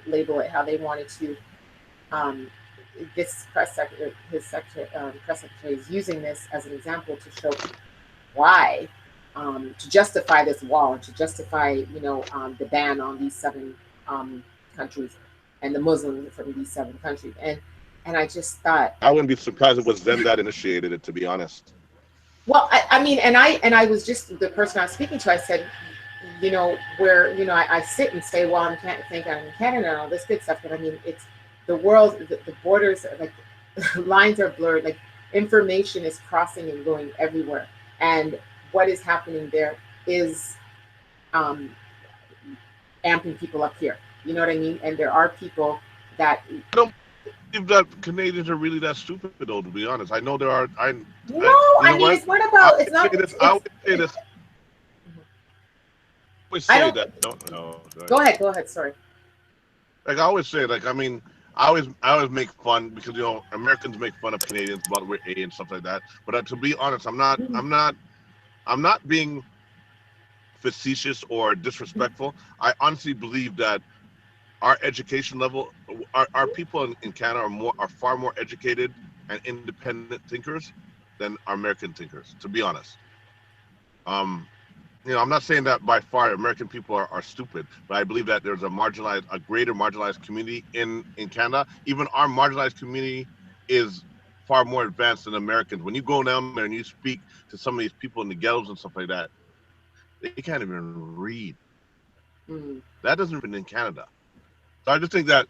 Speaker 1: label it how they wanted to. Um, this press secretary, press secretary, is using this as an example to show why, to justify this wall, to justify the ban on these seven countries and the Muslims from these seven countries, and I just thought,
Speaker 2: I wouldn't be surprised if it was them that initiated it, to be honest.
Speaker 1: well, I mean, and I was just the person I was speaking to. I said, where I sit and say, well, I can't think I'm in Canada and all this good stuff, but I mean, it's the world, the borders, like lines are blurred, like information is crossing and going everywhere, and what is happening there is um, amping people up here. You know what I mean? And there are people that.
Speaker 2: I don't believe that Canadians are really that stupid, though. To be honest, I know there are.
Speaker 1: I mean,
Speaker 2: what?
Speaker 1: it's not about. It's not.
Speaker 2: I always say this. I always say that. No,
Speaker 1: Go ahead. Sorry.
Speaker 2: Like I always say, like I mean, I always make fun because Americans make fun of Canadians about we're A and stuff like that. But to be honest, I'm not being facetious or disrespectful. I honestly believe that our education level, our people in Canada are far more educated and independent thinkers than our American thinkers. To be honest, I'm not saying that by far American people are stupid, but I believe that there's a greater marginalized community in Canada. Even our marginalized community is far more advanced than Americans. When you go down there and you speak to some of these people in the ghettos and stuff like that, they can't even read. That doesn't happen in Canada. So I just think that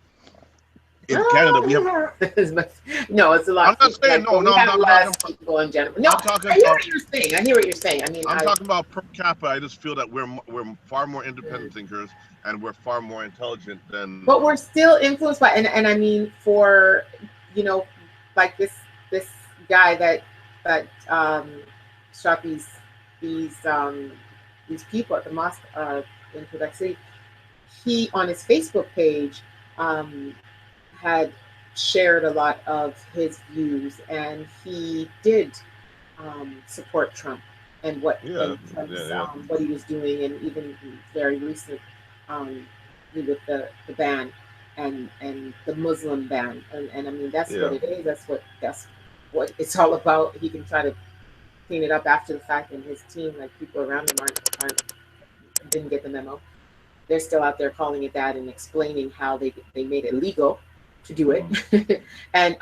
Speaker 2: in Canada we have
Speaker 1: no, it's a lot.
Speaker 2: I'm not saying no. I'm
Speaker 1: less people in general. No, I hear what you're saying. I mean,
Speaker 2: I'm talking about per capita. I just feel that we're far more independent thinkers and we're far more intelligent than.
Speaker 1: But we're still influenced by, and I mean, for like this guy that shot these people at the mosque in Quebec City. He on his Facebook page had shared a lot of his views, and he did support Trump and what what he was doing, and even very recent with the ban and the Muslim ban, and I mean that's what it is. That's what it's all about. He can try to clean it up after the fact, and his team, like people around him, didn't get the memo. They're still out there calling it that and explaining how they made it legal to do it, and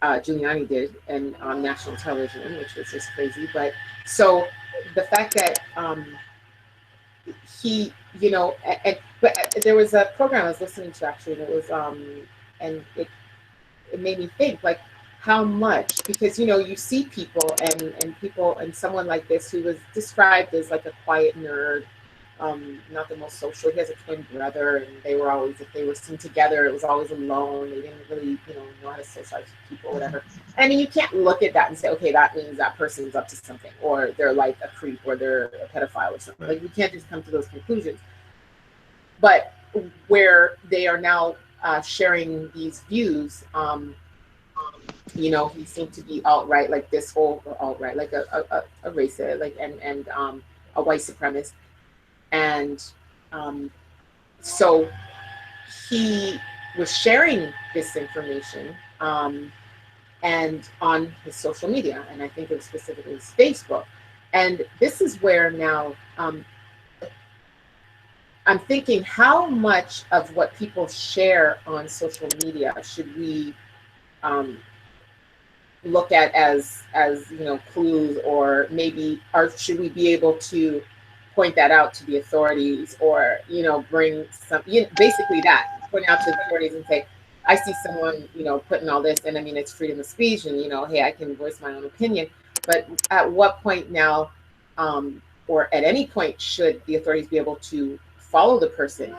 Speaker 1: Giuliani did, and on national television, which was just crazy. But so the fact that he, but there was a program I was listening to actually, and it was and it made me think like how much, because you see people and someone like this who was described as like a quiet nerd. Not the most social. He has a twin brother, and they were always, if they were seen together, it was always alone. They didn't really, know how to socialize with people, or whatever. I mean, you can't look at that and say, okay, that means that person's up to something, or they're like a creep, or they're a pedophile, or something. Like, you can't just come to those conclusions. But where they are now sharing these views, he seemed to be alt-right, like this whole alt-right, like a racist, like and a white supremacist. And so he was sharing this information and on his social media, and I think it was specifically his Facebook. And this is where now I'm thinking, how much of what people share on social media should we look at as clues, or maybe, or should we be able to point that out to the authorities, or bring some, basically that, point out to the authorities and say, I see someone putting all this, and I mean, it's freedom of speech, and hey, I can voice my own opinion, but at what point now, or at any point, should the authorities be able to follow the person,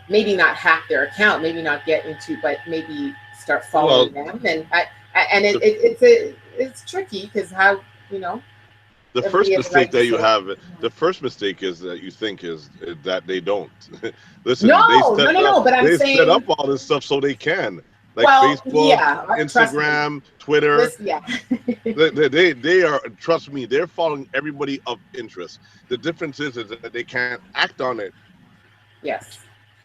Speaker 1: maybe not hack their account, maybe not get into, but maybe start
Speaker 2: Well,
Speaker 1: following them, and
Speaker 2: the
Speaker 1: it's tricky because how, you know,
Speaker 2: the
Speaker 1: everybody
Speaker 2: first
Speaker 1: has a
Speaker 2: mistake
Speaker 1: right to
Speaker 2: that you
Speaker 1: say
Speaker 2: have, the first mistake is that you think is that they don't. Listen,
Speaker 1: no, no, no, no. But I'm
Speaker 2: they set up
Speaker 1: saying,
Speaker 2: all this stuff so they can, like
Speaker 1: well,
Speaker 2: Facebook,
Speaker 1: yeah, trust me.
Speaker 2: Instagram, Twitter.
Speaker 1: Listen, yeah.
Speaker 2: They are, trust me, they're following everybody of interest. The difference is that they can't act on it
Speaker 1: Yes.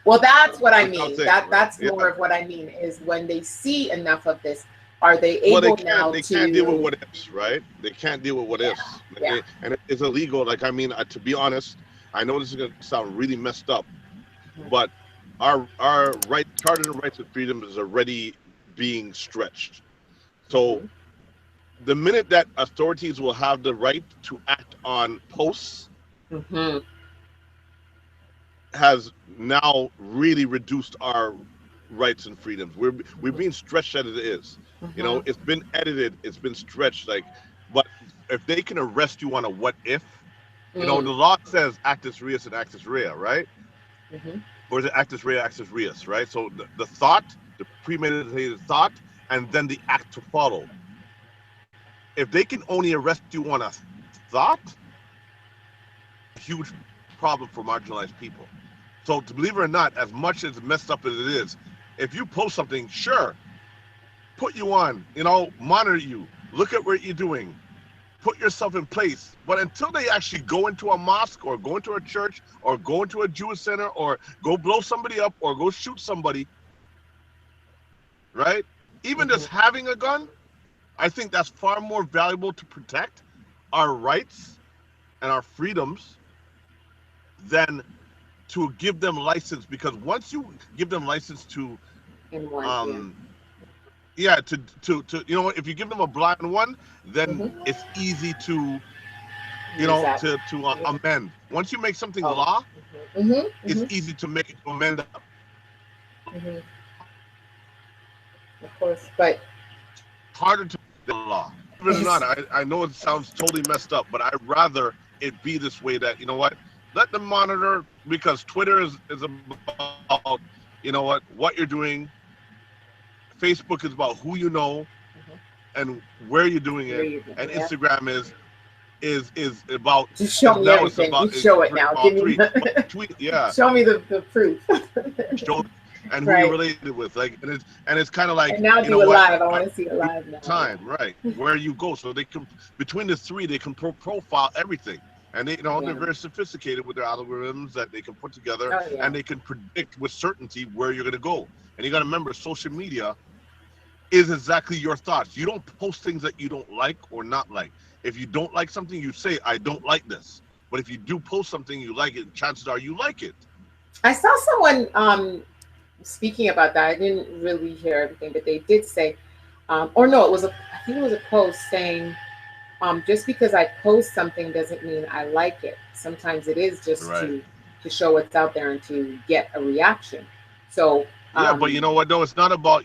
Speaker 1: Well, that's what I
Speaker 2: without
Speaker 1: mean.
Speaker 2: saying, right?
Speaker 1: That's more
Speaker 2: Yeah.
Speaker 1: of what I mean is when they see enough of this, are they
Speaker 2: Well,
Speaker 1: able now
Speaker 2: they can't deal with
Speaker 1: to?
Speaker 2: what ifs, right? They can't deal with what
Speaker 1: Yeah,
Speaker 2: ifs,
Speaker 1: yeah.
Speaker 2: and it's illegal. Like, I mean, to be honest, I know this is gonna sound really messed up, but our right charter of rights and freedoms is already being stretched. So
Speaker 1: Mm-hmm.
Speaker 2: the minute that authorities will have the right to act on posts
Speaker 1: Mm-hmm.
Speaker 2: has now really reduced our rights and freedoms. We're being stretched as it is. You know,
Speaker 1: Mm-hmm.
Speaker 2: it's been edited, it's been stretched. Like, but if they can arrest you on a what if, you know,
Speaker 1: Mm-hmm.
Speaker 2: the law says actus reus and actus rea, right?
Speaker 1: Mm-hmm.
Speaker 2: Or is it actus rea, actus reus, right? So the thought, the premeditated thought, and then the act to follow. If they can only arrest you on a thought, a huge problem for marginalized people. So to believe it or not, as much as messed up as it is, if you post something, sure, put you on, you know, monitor you, look at what you're doing, put yourself in place. But until they actually go into a mosque or go into a church or go into a Jewish center or go blow somebody up or go shoot somebody, right? Even
Speaker 1: Mm-hmm.
Speaker 2: just having a gun, I think that's far more valuable to protect our rights and our freedoms than to give them license. Because once you give them license to
Speaker 1: In one, yeah.
Speaker 2: um yeah, to you know, if you give them a blind one, then
Speaker 1: Mm-hmm.
Speaker 2: it's easy to, you
Speaker 1: Use
Speaker 2: know,
Speaker 1: that.
Speaker 2: to amend. Once you make something
Speaker 1: Oh.
Speaker 2: law,
Speaker 1: Mm-hmm. Mm-hmm.
Speaker 2: it's
Speaker 1: Mm-hmm.
Speaker 2: easy to make it to amend that.
Speaker 1: Mm-hmm. Of course, but
Speaker 2: Harder to make the law. Believe it or not,
Speaker 1: it's
Speaker 2: I know it sounds totally messed up, but I'd rather it be this way. That, you know what, let them monitor, because Twitter is about, you know what you're doing. Facebook is about who you know and where you're doing
Speaker 1: where
Speaker 2: it,
Speaker 1: you
Speaker 2: and
Speaker 1: yeah.
Speaker 2: Instagram is about,
Speaker 1: Just
Speaker 2: is
Speaker 1: show me
Speaker 2: now it's
Speaker 1: everything.
Speaker 2: about,
Speaker 1: You show it now.
Speaker 2: all
Speaker 1: Give me
Speaker 2: three. But
Speaker 1: the
Speaker 2: tweet, yeah,
Speaker 1: show me the proof.
Speaker 2: show, and who you're
Speaker 1: Right.
Speaker 2: related with, like, and it's kind of like,
Speaker 1: And now
Speaker 2: you know
Speaker 1: do it
Speaker 2: what,
Speaker 1: live. I want to see it live now.
Speaker 2: time,
Speaker 1: Yeah.
Speaker 2: right, where you go, so they can, between the three, they can profile everything. And they, you know, they're
Speaker 1: Yeah.
Speaker 2: very sophisticated with their algorithms that they can put together,
Speaker 1: Oh
Speaker 2: and
Speaker 1: yeah.
Speaker 2: they can predict with certainty where you're going to go. And you got to remember, social media is exactly your thoughts. You don't post things that you don't like or not like. If you don't like something, you say, I don't like this. But if you do post something you like it, chances are you like it.
Speaker 1: I saw someone speaking about that. I didn't really hear everything, but they did say, or no, it was I think it was a post saying, just because I post something doesn't mean I like it. Sometimes it is just
Speaker 2: Right.
Speaker 1: to show what's out there and to get a reaction. So
Speaker 2: Yeah, but you know what? No, it's not about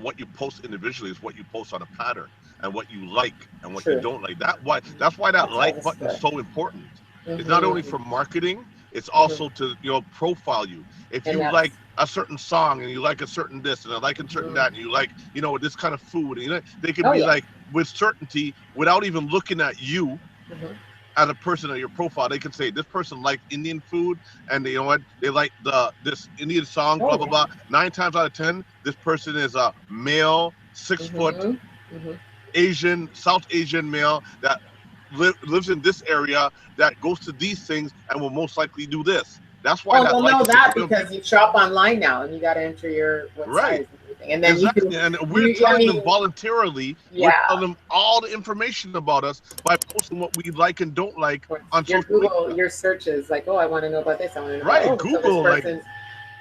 Speaker 2: what you post individually. It's what you post on a pattern, and what you like and what you
Speaker 1: true.
Speaker 2: don't like. That's why that
Speaker 1: That's why
Speaker 2: like
Speaker 1: this is
Speaker 2: button is
Speaker 1: good.
Speaker 2: so important. It's not only
Speaker 1: Mm-hmm.
Speaker 2: for marketing; it's
Speaker 1: Mm-hmm.
Speaker 2: also to, you know, profile you. If
Speaker 1: And
Speaker 2: you
Speaker 1: that's
Speaker 2: like a certain song and you like a certain this and I like a certain
Speaker 1: mm-hmm.
Speaker 2: that, and you like, you know, this kind of food, and, you know, they can
Speaker 1: Oh
Speaker 2: be
Speaker 1: yeah.
Speaker 2: like, with certainty, without even looking at you
Speaker 1: Mm-hmm.
Speaker 2: as a person on your profile, they can say this person liked Indian food, and you know what, they like this Indian song, blah
Speaker 1: Oh
Speaker 2: blah
Speaker 1: yeah.
Speaker 2: blah. 9 times out of 10, this person is a male, 6 foot,
Speaker 1: Mm-hmm. Mm-hmm.
Speaker 2: Asian, South Asian male that lives in this area, that goes to these things, and will most likely do this. That's why
Speaker 1: Oh,
Speaker 2: that
Speaker 1: they'll
Speaker 2: like
Speaker 1: know
Speaker 2: is so.
Speaker 1: that
Speaker 2: You know,
Speaker 1: because you shop online now and you got to enter your what
Speaker 2: right,
Speaker 1: size and everything, and then you can
Speaker 2: exactly, and we're
Speaker 1: I
Speaker 2: telling them
Speaker 1: mean,
Speaker 2: voluntarily. We're
Speaker 1: yeah.
Speaker 2: telling them all the information about us by posting what we like and don't like on
Speaker 1: Your
Speaker 2: social
Speaker 1: Google,
Speaker 2: media.
Speaker 1: your searches like, oh, I want to know about this. I want to know about,
Speaker 2: Right,
Speaker 1: oh, so this
Speaker 2: Google, like,
Speaker 1: person's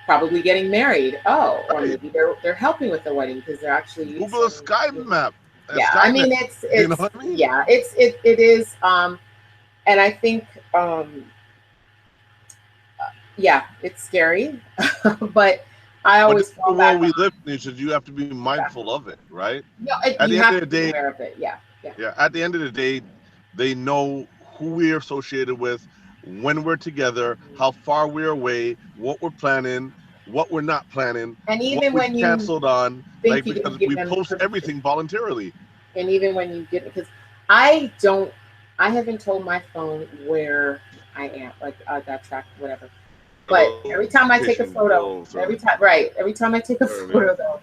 Speaker 1: probably getting married. Oh, or
Speaker 2: right.
Speaker 1: maybe they're helping with the wedding because they're actually
Speaker 2: Google a
Speaker 1: some,
Speaker 2: sky
Speaker 1: you know,
Speaker 2: map, a
Speaker 1: yeah. I
Speaker 2: Skynet.
Speaker 1: mean,
Speaker 2: You know
Speaker 1: it's
Speaker 2: what I mean?
Speaker 1: yeah, it is, and I think yeah, it's scary, but I
Speaker 2: But this
Speaker 1: always
Speaker 2: is the
Speaker 1: fall
Speaker 2: world
Speaker 1: back
Speaker 2: we
Speaker 1: on
Speaker 2: live in. So you have to be
Speaker 1: yeah.
Speaker 2: mindful of it, right?
Speaker 1: No,
Speaker 2: At
Speaker 1: you
Speaker 2: the end of
Speaker 1: have
Speaker 2: the
Speaker 1: to be
Speaker 2: day,
Speaker 1: aware of it. Yeah, yeah.
Speaker 2: yeah. At the end of the day, they know who we're associated with, when we're together,
Speaker 1: Mhm.
Speaker 2: how far we're away, what we're planning. what we're not planning,
Speaker 1: And
Speaker 2: what
Speaker 1: even
Speaker 2: we
Speaker 1: when you
Speaker 2: canceled on,
Speaker 1: think
Speaker 2: like
Speaker 1: you're gonna
Speaker 2: because
Speaker 1: give
Speaker 2: we
Speaker 1: them
Speaker 2: post
Speaker 1: permission,
Speaker 2: everything voluntarily.
Speaker 1: and even when you get, because I don't, I haven't told my phone where I am, like that track, whatever. But every time I take a
Speaker 2: Location
Speaker 1: photo,
Speaker 2: goals,
Speaker 1: every time, right, every time I take a
Speaker 2: yeah.
Speaker 1: photo though,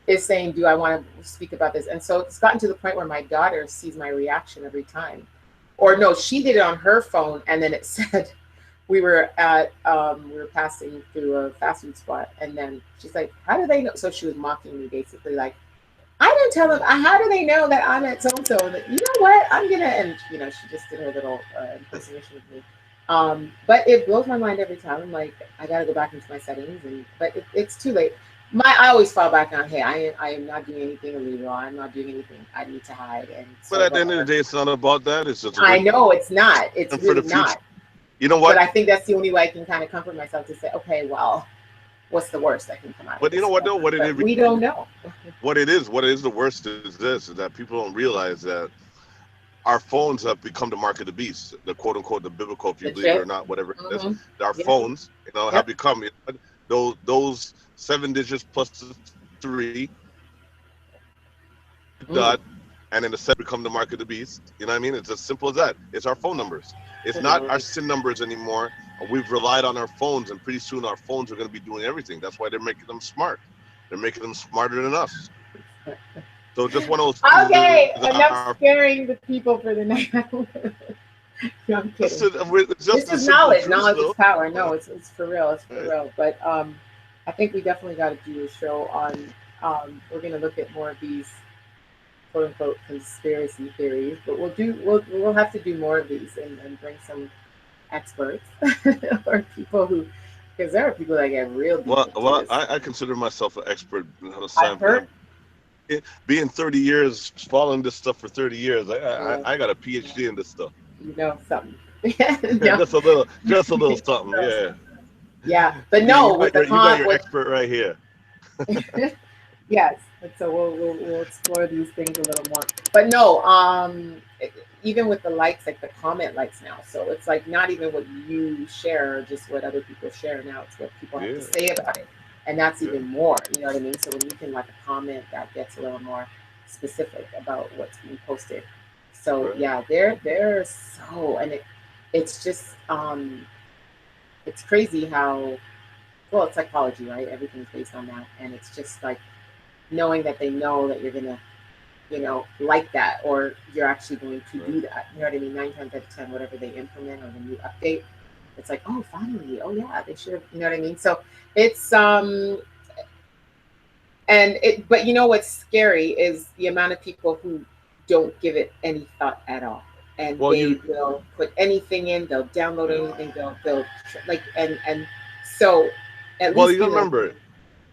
Speaker 1: it's saying, do I want to speak about this? And so it's gotten to the point where my daughter sees my reaction every time. Or no, she did it on her phone, and then it said we were passing through a fast food spot, and then she's like, "How do they know?" So she was mocking me, basically, like, "I didn't tell them. How do they know that I'm at so and so? You know what? I'm gonna," and she just did her little impersonation of me. But it blows my mind every time. I'm like, I gotta go back into my settings, but it's too late. I always fall back on, hey, I am not doing anything illegal. I'm not doing anything I need to hide, and
Speaker 2: But
Speaker 1: so
Speaker 2: at the end of the
Speaker 1: whatever.
Speaker 2: day, it's not about that. It's just a
Speaker 1: I
Speaker 2: way
Speaker 1: know it's not. It's
Speaker 2: for the
Speaker 1: really
Speaker 2: future.
Speaker 1: not.
Speaker 2: You know
Speaker 1: But
Speaker 2: what?
Speaker 1: I think that's the only way I can kind of comfort myself to say, okay, well, what's the worst that can come out of
Speaker 2: But you know
Speaker 1: this?
Speaker 2: what though? What it
Speaker 1: But
Speaker 2: is,
Speaker 1: we don't know.
Speaker 2: what is the worst is this: is that people don't realize that our phones have become the mark of the beast, the quote unquote, the biblical, if you believe it or
Speaker 1: Legit.
Speaker 2: not, whatever it is.
Speaker 1: Mm-hmm.
Speaker 2: Our
Speaker 1: Yep.
Speaker 2: phones, have
Speaker 1: Yep.
Speaker 2: become those 7 digits plus the 3
Speaker 1: Mm.
Speaker 2: dot, and then the set become the mark of the beast. You know what I mean? It's as simple as that. It's our phone numbers. It's not our
Speaker 1: Right.
Speaker 2: SIN numbers anymore. We've relied on our phones, and pretty soon our phones are going to be doing everything. That's why they're making them smart. They're making them smarter than us. So just one of those things
Speaker 1: Okay,
Speaker 2: is
Speaker 1: enough
Speaker 2: our
Speaker 1: scaring the people for the night. No, I'm kidding.
Speaker 2: it's just
Speaker 1: This
Speaker 2: the
Speaker 1: is
Speaker 2: simple
Speaker 1: knowledge.
Speaker 2: truth,
Speaker 1: Knowledge is
Speaker 2: though.
Speaker 1: power. No, it's for real. It's for
Speaker 2: Right.
Speaker 1: real. But I think we definitely got to do a show on. We're going to look at more of these quote unquote conspiracy theories, but we'll have to do more of these and bring some experts or people who, because there are people that get real deep into
Speaker 2: Well,
Speaker 1: this.
Speaker 2: I consider myself an expert.
Speaker 1: I've heard.
Speaker 2: Being 30 years, following this stuff for 30 years,
Speaker 1: Uh,
Speaker 2: I got a PhD in this stuff.
Speaker 1: something. No,
Speaker 2: Just a little something, yeah.
Speaker 1: yeah, but no, with the
Speaker 2: You got
Speaker 1: con
Speaker 2: your
Speaker 1: with
Speaker 2: expert right here.
Speaker 1: yes, and so we'll explore these things a little more. But no, even with the likes, like the comment likes now, so it's like not even what you share, or just what other people share. Now it's what people have to
Speaker 2: Yeah,
Speaker 1: say about it, and that's
Speaker 2: yeah,
Speaker 1: even more. You know what I mean? So when you can like a comment that gets a little more specific about what's being posted. So
Speaker 2: right.
Speaker 1: yeah, they're so, and it's just it's crazy how, well, it's psychology, right? Everything's based on that, and it's just like knowing that they know that you're gonna, like that, or you're actually going to
Speaker 2: Right.
Speaker 1: do that. You know what I mean? 9 times out of 10, whatever they implement or the new update, it's like, oh, finally, oh yeah, they should have. You know what I mean? So it's and it, but you know what's scary is the amount of people who don't give it any thought at all, and
Speaker 2: Well,
Speaker 1: they
Speaker 2: you,
Speaker 1: will put anything in, they'll download
Speaker 2: yeah.
Speaker 1: anything, they'll like, and so at
Speaker 2: Well,
Speaker 1: least
Speaker 2: you gotta remember,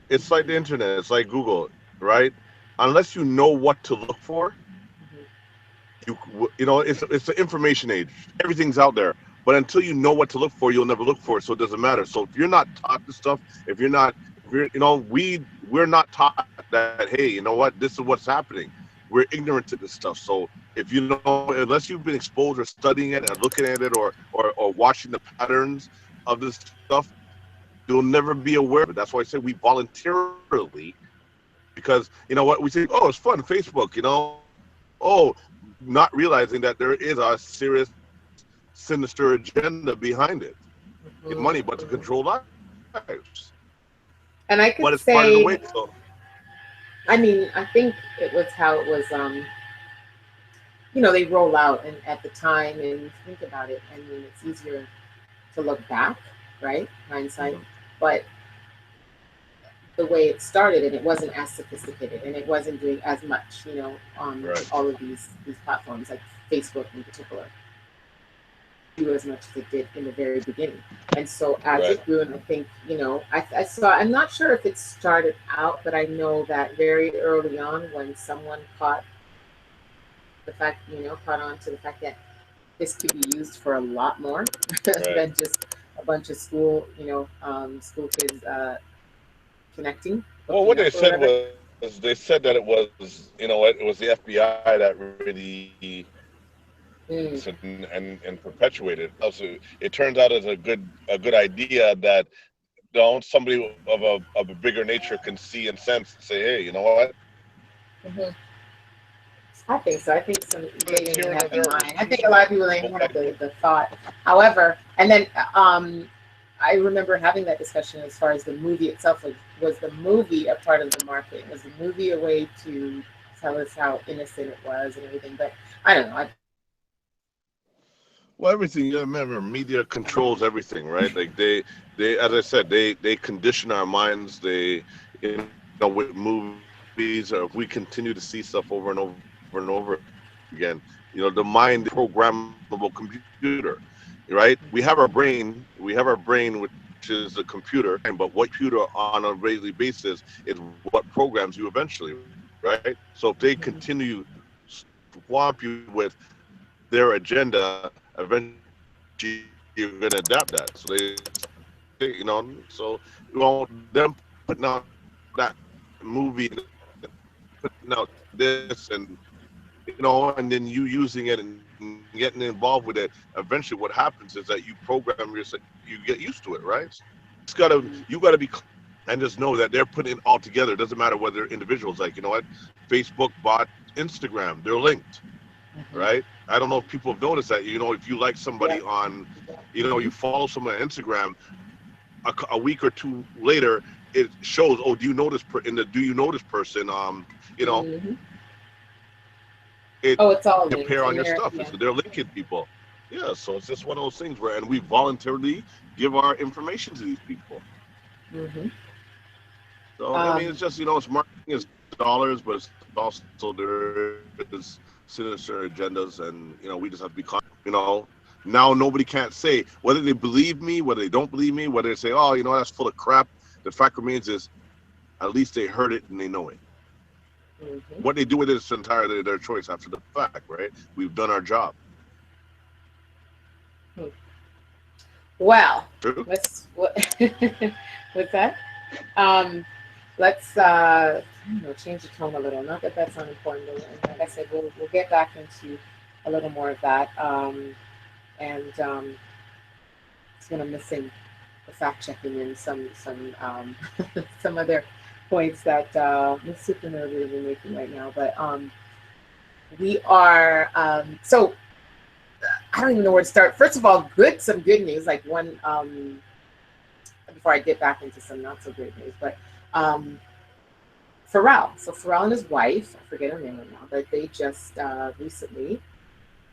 Speaker 2: it's like the internet. It's like Google, right? Unless you know what to look for, it's the information age. Everything's out there, but until you know what to look for, you'll never look for it. So it doesn't matter. So if you're not taught this stuff, if you're, we're not taught that. Hey, you know what? This is what's happening. We're ignorant to this stuff. So if you know, unless you've been exposed or studying it and looking at it, or watching the patterns of this stuff, you'll never be aware of it. That's why I say we voluntarily, because you know what, we think, oh, it's fun, Facebook, oh, not realizing that there is a serious, sinister agenda behind it. Get money, but to control lives.
Speaker 1: and I
Speaker 2: But
Speaker 1: could
Speaker 2: it's part of the way.
Speaker 1: say,
Speaker 2: So
Speaker 1: I mean, I think it was how it was, they roll out and at the time, and you think about it, I mean, it's easier to look back, right? Hindsight.
Speaker 2: mhm,
Speaker 1: But the way it started, and it wasn't as sophisticated, and it wasn't doing as much, on
Speaker 2: right,
Speaker 1: all of these platforms, like Facebook in particular, do as much as it did in the very beginning. And so as
Speaker 2: right.
Speaker 1: it grew, and I think, I saw, I'm not sure if it started out, but I know that very early on when someone caught on to the fact that this could be used for a lot more
Speaker 2: Right.
Speaker 1: than just a bunch of school kids connecting,
Speaker 2: Well, what
Speaker 1: hooking
Speaker 2: they
Speaker 1: up or
Speaker 2: said
Speaker 1: whatever.
Speaker 2: was, they said that it was, it was the FBI that really
Speaker 1: Mm,
Speaker 2: and perpetuated. Also, it turns out as a good idea that down, somebody of a bigger nature can see and sense and say, hey, you know what?
Speaker 1: Hmm. I think so. I think they
Speaker 2: It's
Speaker 1: didn't
Speaker 2: here
Speaker 1: even
Speaker 2: and
Speaker 1: have the
Speaker 2: there.
Speaker 1: mind. I think a lot of people didn't even have the thought. However, and then I remember having that discussion as far as the movie itself. Was the movie a part of the marketing? Was the movie a way to tell us how innocent it was and everything? But I don't know.
Speaker 2: Well, everything. You remember, media controls everything, right? Like they, as I said, they condition our minds. They, you know, with movies, or if we continue to see stuff over and over and over again, the mind is a programmable computer, right? We have our brain, which is the computer, but what computer on a daily basis is what programs you eventually, right? So if they continue swamp you with their agenda, eventually you're going to adapt that. So they, so them putting out that movie and putting out this and and then you using it and getting involved with it. Eventually, what happens is that you program yourself, you get used to it, right? You got to be, and just know that they're putting it all together. It doesn't matter whether individuals, like, you know what, Facebook bought Instagram, they're linked,
Speaker 1: Mhm.
Speaker 2: right? I don't know if people have noticed that. You know, if you like
Speaker 1: Yeah.
Speaker 2: somebody on, you know, you
Speaker 1: Mhm.
Speaker 2: follow someone on Instagram, a week or two later, it shows, oh, do you know this in the do you know this person? You know,
Speaker 1: Mhm.
Speaker 2: it
Speaker 1: Oh, it's all
Speaker 2: can
Speaker 1: linked,
Speaker 2: appear on
Speaker 1: and
Speaker 2: your
Speaker 1: they're
Speaker 2: stuff.
Speaker 1: yeah.
Speaker 2: It's they're linking people. Yeah, so it's just one of those things where, and we voluntarily give our information to these people.
Speaker 1: Hmm.
Speaker 2: So I mean,
Speaker 1: Um,
Speaker 2: it's just, you know, it's marketing, it's dollars, but it's also there is sinister agendas, and you know, we just have to be conscious. You know, now nobody can't say whether they believe me, whether they don't believe me, whether they say, oh, you know, that's full of crap. The fact remains is at least they heard it and they know it.
Speaker 1: mhm.
Speaker 2: What they do with it is entirely their choice after the fact, right? We've done our job.
Speaker 1: Hmm. Well,
Speaker 2: True.
Speaker 1: let's what what's that? Um, let's you know, change the tone a little. Not that that's unimportant, and like I said, we'll get back into a little more of that. And it's gonna missing the fact checking and some some other points that Miss Supernova is making right now. But we are so I don't even know where to start. First of all, some good news. Like one before I get back into some not so good news, but um, Pharrell. So Pharrell and his wife, I forget her name right now, but they just recently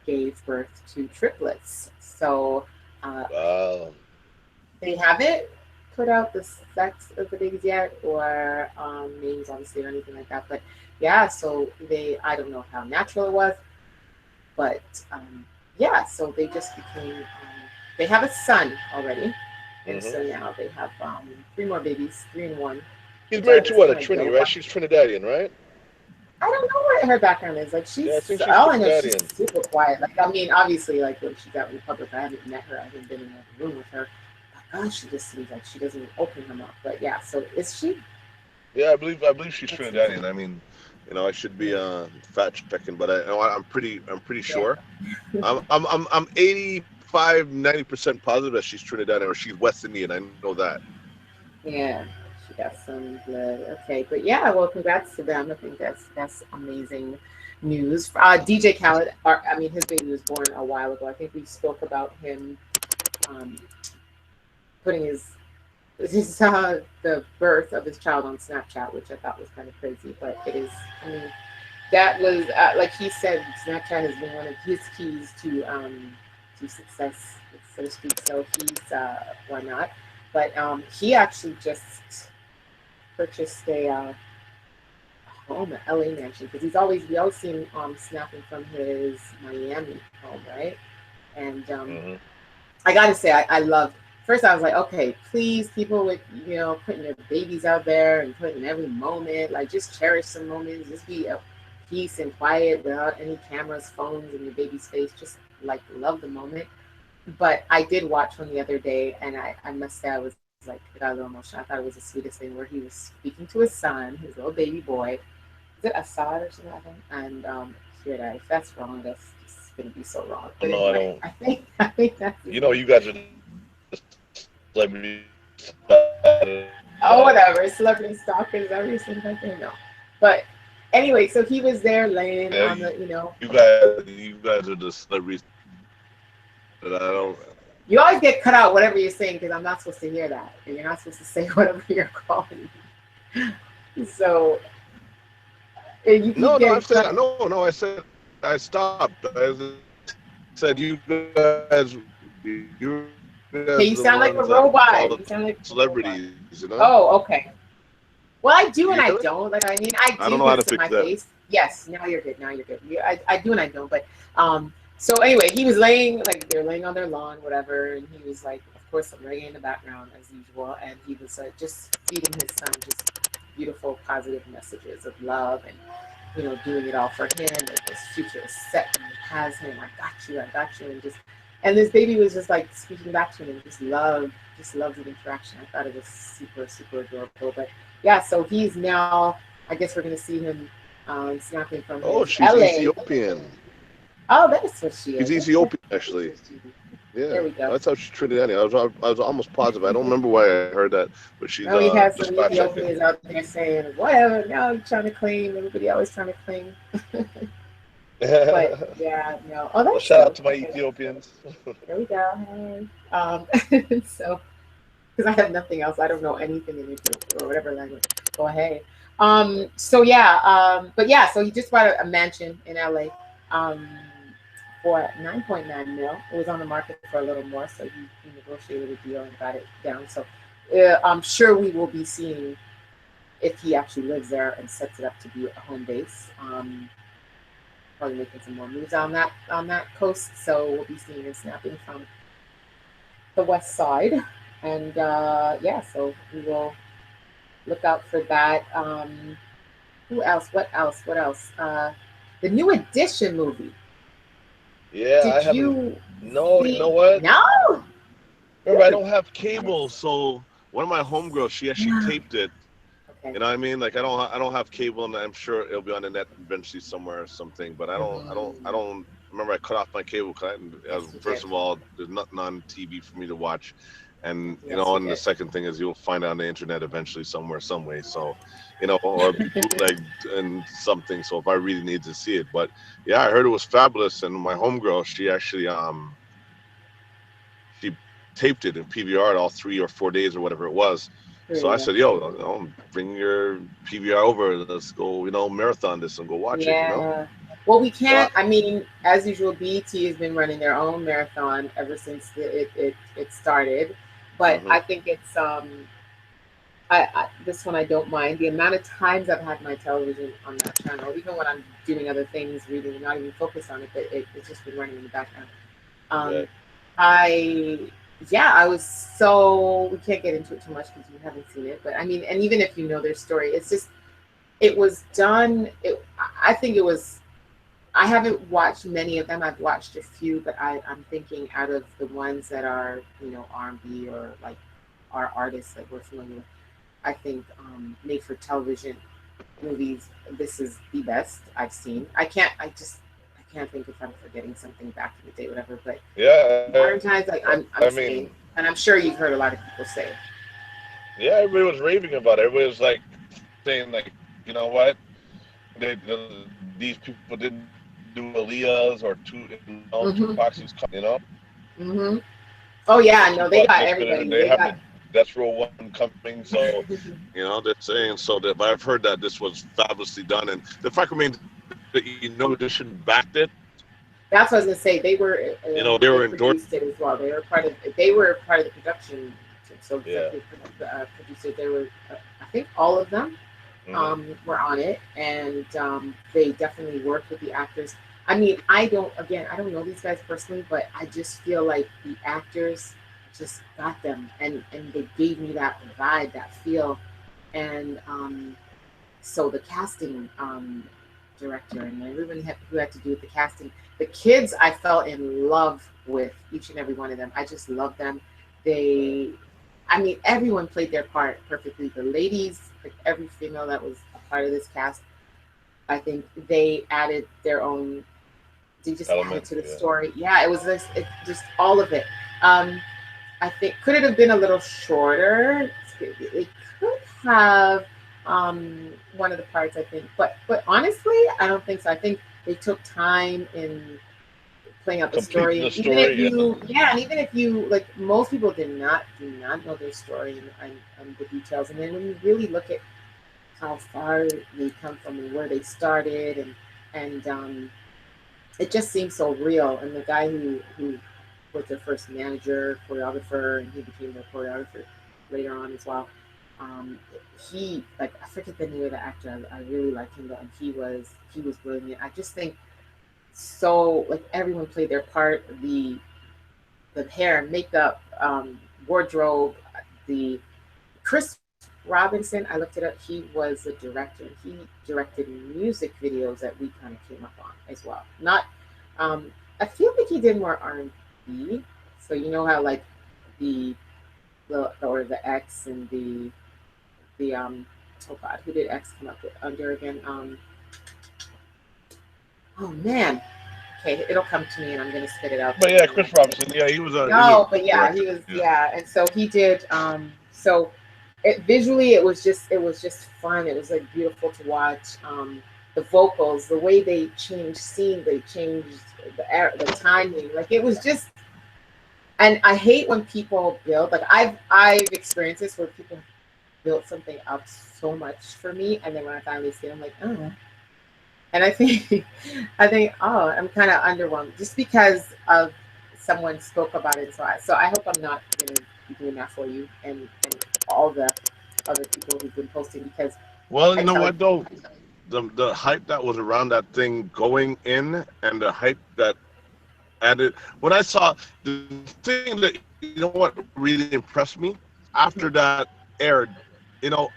Speaker 1: gave birth to triplets. So uh,
Speaker 2: Wow.
Speaker 1: they haven't put out the sex of the babies yet, or names obviously or anything like that. But yeah, so I don't know how natural it was, but yeah, so they just became. They have a son already, and
Speaker 2: Hmm.
Speaker 1: so now they have three more babies, three and one,
Speaker 2: He's
Speaker 1: which I
Speaker 2: married to
Speaker 1: was
Speaker 2: what? A
Speaker 1: kind of
Speaker 2: Trini,
Speaker 1: blown
Speaker 2: right?
Speaker 1: by.
Speaker 2: She's Trinidadian, right?
Speaker 1: I don't know what her background is. Like
Speaker 2: Yeah, I
Speaker 1: she's
Speaker 2: think she's
Speaker 1: all I know is she's
Speaker 2: Trinidadian.
Speaker 1: super quiet. Like I mean, obviously, like when she's out in public, I haven't met her. I haven't been in a room with her. But gosh, she just seems like she doesn't even open her mouth. But yeah, so is she?
Speaker 2: Yeah, I believe she's
Speaker 1: That's amazing.
Speaker 2: Trinidadian. I mean, you know, I should be
Speaker 1: Yeah,
Speaker 2: fact checking, but I'm pretty
Speaker 1: yeah.
Speaker 2: sure. I'm 85, 90% positive that she's Trinidadian or she's West Indian. I know that.
Speaker 1: Yeah, she got some blood. Okay, but yeah, well, congrats to them. I think that's amazing news. DJ Khaled, I mean, his baby was born a while ago. I think we spoke about him um, putting his the birth of his child on Snapchat, which I thought was kind of crazy. But it is, I mean, that was like he said, Snapchat has been one of his keys to success, so to speak. So he's why not? But he actually just purchased a home, an LA mansion, because we always see him snapping from his Miami home, right? And
Speaker 2: Hmm.
Speaker 1: I gotta say, I love. First, I was like, okay, please, people with putting their babies out there and putting every moment, like just cherish some moments, just be at peace and quiet without any cameras, phones in your baby's face. Just like love the moment. But I did watch one the other day, and I must say I was like, I got a little emotional. I thought it was the sweetest thing where he was speaking to his son, his little baby boy. Is it Assad or something like that? And hear that. If that's wrong, that's just gonna be so wrong.
Speaker 2: Oh
Speaker 1: But
Speaker 2: no, I
Speaker 1: anyway,
Speaker 2: don't.
Speaker 1: I think that's his
Speaker 2: You know,
Speaker 1: name.
Speaker 2: you guys are the celebrity. You know,
Speaker 1: Oh, whatever. Celebrity stalkers every single thing. No, but anyway, so he was there laying
Speaker 2: Yeah,
Speaker 1: on the, you know.
Speaker 2: you guys are the celebrities that I don't.
Speaker 1: You always get cut out whatever you're saying because I'm not supposed to hear that, and you're not supposed to say whatever you're calling me. So and you keep
Speaker 2: No, no,
Speaker 1: getting
Speaker 2: I've said
Speaker 1: cut.
Speaker 2: no, no. I said I stopped. I said you guys, you guys
Speaker 1: Okay,
Speaker 2: are
Speaker 1: you
Speaker 2: the
Speaker 1: sound like
Speaker 2: ones
Speaker 1: a
Speaker 2: that call
Speaker 1: robot.
Speaker 2: the
Speaker 1: You sound like a robot.
Speaker 2: celebrities. You know?
Speaker 1: Oh, okay. Well, I do
Speaker 2: You
Speaker 1: and I
Speaker 2: hear it?
Speaker 1: don't. Like, I mean, I
Speaker 2: I
Speaker 1: do
Speaker 2: don't know
Speaker 1: because
Speaker 2: how to
Speaker 1: it's in
Speaker 2: fix
Speaker 1: my
Speaker 2: that.
Speaker 1: face. Yes, now you're good. Now you're good. I do and I don't. But so anyway, he was laying like they're laying on their lawn, whatever, and he was like, of course, some reggae in the background as usual, and he was just feeding his son just beautiful, positive messages of love and doing it all for him. And his future is set and he has him. I got you, and just and this baby was just like speaking back to him and just loved the interaction. I thought it was super, super adorable. But yeah, so he's now. I guess we're gonna see him snapping from
Speaker 2: Oh,
Speaker 1: his
Speaker 2: she's
Speaker 1: LA.
Speaker 2: Ethiopian.
Speaker 1: Oh, that is what she
Speaker 2: She's
Speaker 1: is. Okay,
Speaker 2: Ethiopian, actually.
Speaker 1: there
Speaker 2: Yeah,
Speaker 1: we go.
Speaker 2: I thought she's Trinidadian. I was almost positive. I don't remember why I heard that, but she's
Speaker 1: Now we have some
Speaker 2: dispatch, I think.
Speaker 1: Ethiopians out there saying whatever. Now I'm trying to claim. Everybody always trying to claim. But yeah, no. Oh,
Speaker 2: Well,
Speaker 1: that's
Speaker 2: shout out
Speaker 1: dope.
Speaker 2: to my
Speaker 1: Okay,
Speaker 2: Ethiopians.
Speaker 1: there we go. Hey. So because I have nothing else. I don't know anything in Ethiopian or whatever language. Go ahead. So yeah, but yeah, so he just bought a mansion in LA for 9.9 mil. It was on the market for a little more, so he negotiated a deal and got it down. So I'm sure we will be seeing if he actually lives there and sets it up to be a home base. Probably making some more moves on that coast. So we'll be seeing him snapping from the west side. And yeah, so we will look out for that. Who else? What else? What else? The new edition movie.
Speaker 2: Yeah, I
Speaker 1: Did
Speaker 2: haven't.
Speaker 1: you
Speaker 2: No, you know
Speaker 1: see?
Speaker 2: what?
Speaker 1: No.
Speaker 2: Remember, I don't have cable, so one of my homegirls, she actually
Speaker 1: Yeah.
Speaker 2: taped it.
Speaker 1: Okay.
Speaker 2: You know what I mean? Like I don't have cable, and I'm sure it'll be on the net eventually somewhere or something. But I
Speaker 1: Mm,
Speaker 2: don't. Remember, I cut off my cable because
Speaker 1: yes, you
Speaker 2: first
Speaker 1: did.
Speaker 2: of all, there's nothing on TV for me to watch, and
Speaker 1: Yes, you
Speaker 2: and the
Speaker 1: did.
Speaker 2: second thing is you'll find it on the internet eventually somewhere, some way. So, or be bootlegged and something. So if I really need to see it, but yeah, I heard it was fabulous, and my homegirl, she actually she taped it and PVR'd all 3 or 4 days or whatever it was.
Speaker 1: There
Speaker 2: So
Speaker 1: you
Speaker 2: I
Speaker 1: go.
Speaker 2: said, "Yo, bring your PVR over. Let's go, marathon this and go watch it."
Speaker 1: Yeah. Well, we
Speaker 2: So
Speaker 1: can't. I mean, as usual, BT has been running their own marathon ever since it started. But
Speaker 2: mhm.
Speaker 1: I think it's this one I don't mind. The amount of times I've had my television on that channel, even when I'm doing other things, reading, not even focused on it, but it's just been running in the background. Um,
Speaker 2: Right.
Speaker 1: I yeah, I was so we can't get into it too much because you haven't seen it. But I mean, and even if you know their story, it's just it was done. I think it was. I haven't watched many of them. I've watched a few, but I'm thinking out of the ones that are R&B or like our artists that we're familiar with. I think made for television movies. This is the best I've seen. I can't think if I'm forgetting something back in the day, whatever. But
Speaker 2: Yeah.
Speaker 1: modern times, like
Speaker 2: I
Speaker 1: I'm saying,
Speaker 2: mean,
Speaker 1: and I'm sure you've heard a lot of people say,
Speaker 2: yeah, everybody was raving about it. Everybody was like saying, like, you know what? These people didn't do Aaliyah's or
Speaker 1: mm-hmm,
Speaker 2: Tupac's was
Speaker 1: mm-hmm. Oh yeah, no, they
Speaker 2: Tupac
Speaker 1: got
Speaker 2: looks good, and
Speaker 1: everybody.
Speaker 2: they
Speaker 1: They
Speaker 2: have
Speaker 1: got
Speaker 2: the Death Row One coming. So they're saying so that. But I've heard that this was fabulously done, and the fact remains that edition backed it.
Speaker 1: That's what I was gonna say.
Speaker 2: They
Speaker 1: They
Speaker 2: were endorsed.
Speaker 1: produced it as well. They were part of the production team. So
Speaker 2: Yeah.
Speaker 1: executive producer. They were I think all of them
Speaker 2: Hmm.
Speaker 1: were on it, and they definitely worked with the actors. I mean, I don't know these guys personally, but I just feel like the actors just got them, and they gave me that vibe, that feel, and so the casting director and everyone who had to do with the casting, the kids I fell in love with each and every one of them. I just love them.
Speaker 2: Right.
Speaker 1: They, I mean, everyone played their part perfectly. The ladies, like every female that was a part of this cast, I think they added their own. They just added
Speaker 2: Element.
Speaker 1: to the
Speaker 2: Yeah.
Speaker 1: story. Yeah, it was just all of it. Um, I think could it have been a little shorter? It could have one of the parts, I think, but honestly, I don't think so. I think they took time in playing out the story,
Speaker 2: Completing the
Speaker 1: and even if
Speaker 2: story, yeah.
Speaker 1: you, yeah, and even if you like, most people do not know their story and the details, and then when you really look at how far they come from and where they started, and it just seems so real. And the guy who was their first manager, choreographer, and he became their choreographer later on as well. Um, he like I forget the name of the actor. I really like him though, and he was brilliant. I just think so like everyone played their part. The hair, makeup, wardrobe, the Chris Robinson. I looked it up. He was a director. He directed music videos that we kind of came up on as well. Not, I feel like he did more R&B. So you know how like the or the X and the oh god, who did X come up with under again? Oh man, okay, it'll come to me and I'm gonna spit it out.
Speaker 2: But yeah, Chris Robinson, yeah, he was
Speaker 1: No,
Speaker 2: a
Speaker 1: but yeah, he
Speaker 2: director.
Speaker 1: was,
Speaker 2: Yeah.
Speaker 1: yeah, and so he did. So it visually, it was just fun. It was like beautiful to watch. The vocals, the way they changed scene, they changed the timing. Like it was just, and I hate when people build. Like I've experienced this where people built something up so much for me, and then when I finally see it, I'm like, oh. And I think, I think, oh, I'm kind of underwhelmed just because of someone spoke about it. So I hope I'm not going to be doing that for you and all the other people who've been posting because
Speaker 2: Well,
Speaker 1: I
Speaker 2: you know
Speaker 1: tell you,
Speaker 2: what though, the hype that was around that thing going in, and the hype that added. When I saw the thing that, you know what really impressed me after that aired,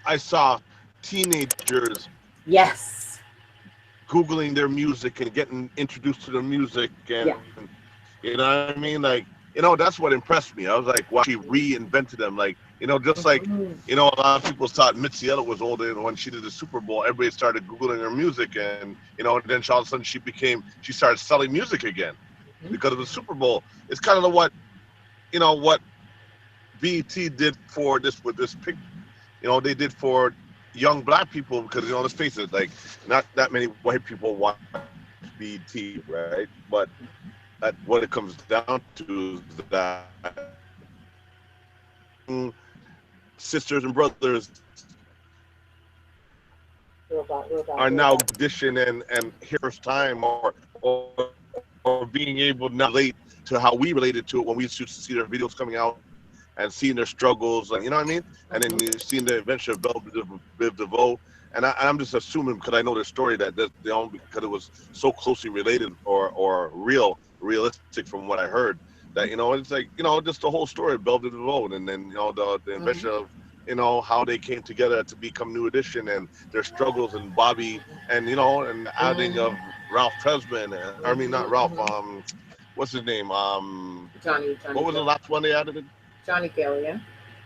Speaker 2: I saw teenagers
Speaker 1: yes,
Speaker 2: googling their music and getting introduced to the music,
Speaker 1: yeah,
Speaker 2: and what I mean, like, that's what impressed me. I was like, wow, she reinvented them, like, just like,
Speaker 1: mhm,
Speaker 2: a lot of people thought Missy Elliott was old, and when she did the Super Bowl, everybody started googling her music, and then all of a sudden she started selling music again
Speaker 1: mhm,
Speaker 2: because of the Super Bowl. It's kind of what BET did for this with this pick. They did for young black people because let's face it, like not that many white people watch BET, right? But what it comes down to is that sisters and brothers
Speaker 1: robot, robot,
Speaker 2: are now
Speaker 1: robot.
Speaker 2: audition and hear first time, or being able now to relate to how we related to it when we used to see their videos coming out and seeing their struggles, and you know what I mean. And then
Speaker 1: Mhm,
Speaker 2: you've seen the adventure of Biv DeVoe, and I'm just assuming because I know their story that they all because it was so closely related or realistic from what I heard that it's like just the whole story of Biv DeVoe, and then the
Speaker 1: mhm,
Speaker 2: invention of how they came together to become New Edition and their struggles and Bobby and and the adding
Speaker 1: mhm,
Speaker 2: of Ralph Tresman. I mean not
Speaker 1: mhm,
Speaker 2: Ralph.
Speaker 1: mhm.
Speaker 2: What's his name?
Speaker 1: Johnny
Speaker 2: What was the
Speaker 1: Gill,
Speaker 2: last one they added?
Speaker 1: Johnny Gill, yeah.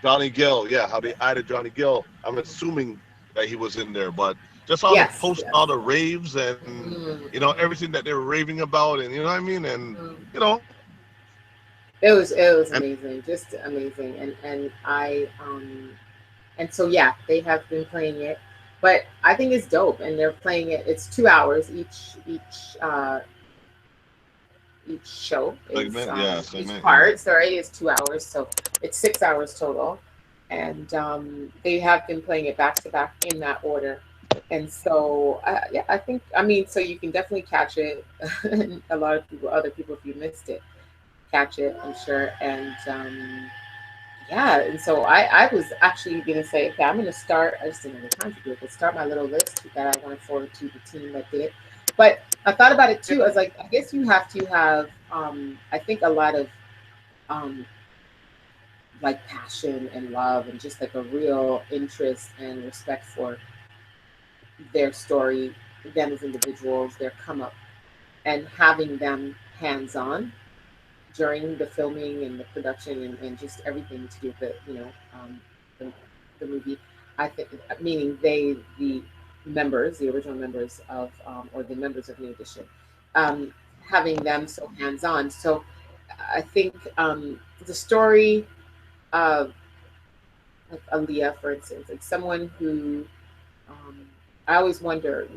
Speaker 2: Johnny Gill, yeah, how they added Johnny Gill. I'm assuming that he was in there, but just all the
Speaker 1: Yes,
Speaker 2: posts, all
Speaker 1: yes.
Speaker 2: the raves, and
Speaker 1: Mhm,
Speaker 2: everything
Speaker 1: mhm,
Speaker 2: that they were raving about, and you know what I mean, and
Speaker 1: mhm.
Speaker 2: you know,
Speaker 1: It was
Speaker 2: and
Speaker 1: amazing, just amazing, and and so yeah, they have been playing it, but I think it's dope, and they're playing it. It's 2 hours each show is
Speaker 2: segment, yeah,
Speaker 1: each
Speaker 2: segment, yeah.
Speaker 1: part. Sorry, is 2 hours, so it's 6 hours total, and they have been playing it back to back in that order. And so, yeah, I think I mean, so you can definitely catch it. And a lot of people, other people, if you missed it, catch it, I'm sure. And yeah, and so I was actually gonna say, okay, I'm gonna start. I just didn't have the time to do it, but start my little list that I want to forward to the team that did it. But I thought about it too. I was like, I guess you have to have, I think a lot of um, like passion and love and just like a real interest and respect for their story, them as individuals, their come up, and having them hands on during the filming and the production and just everything to do with it, the, the movie. I think, meaning the members, the original members of, or the members of New Edition, um, having them so hands on. So I think the story. uh, like Aaliyah, for instance, like someone who um, I always wonder,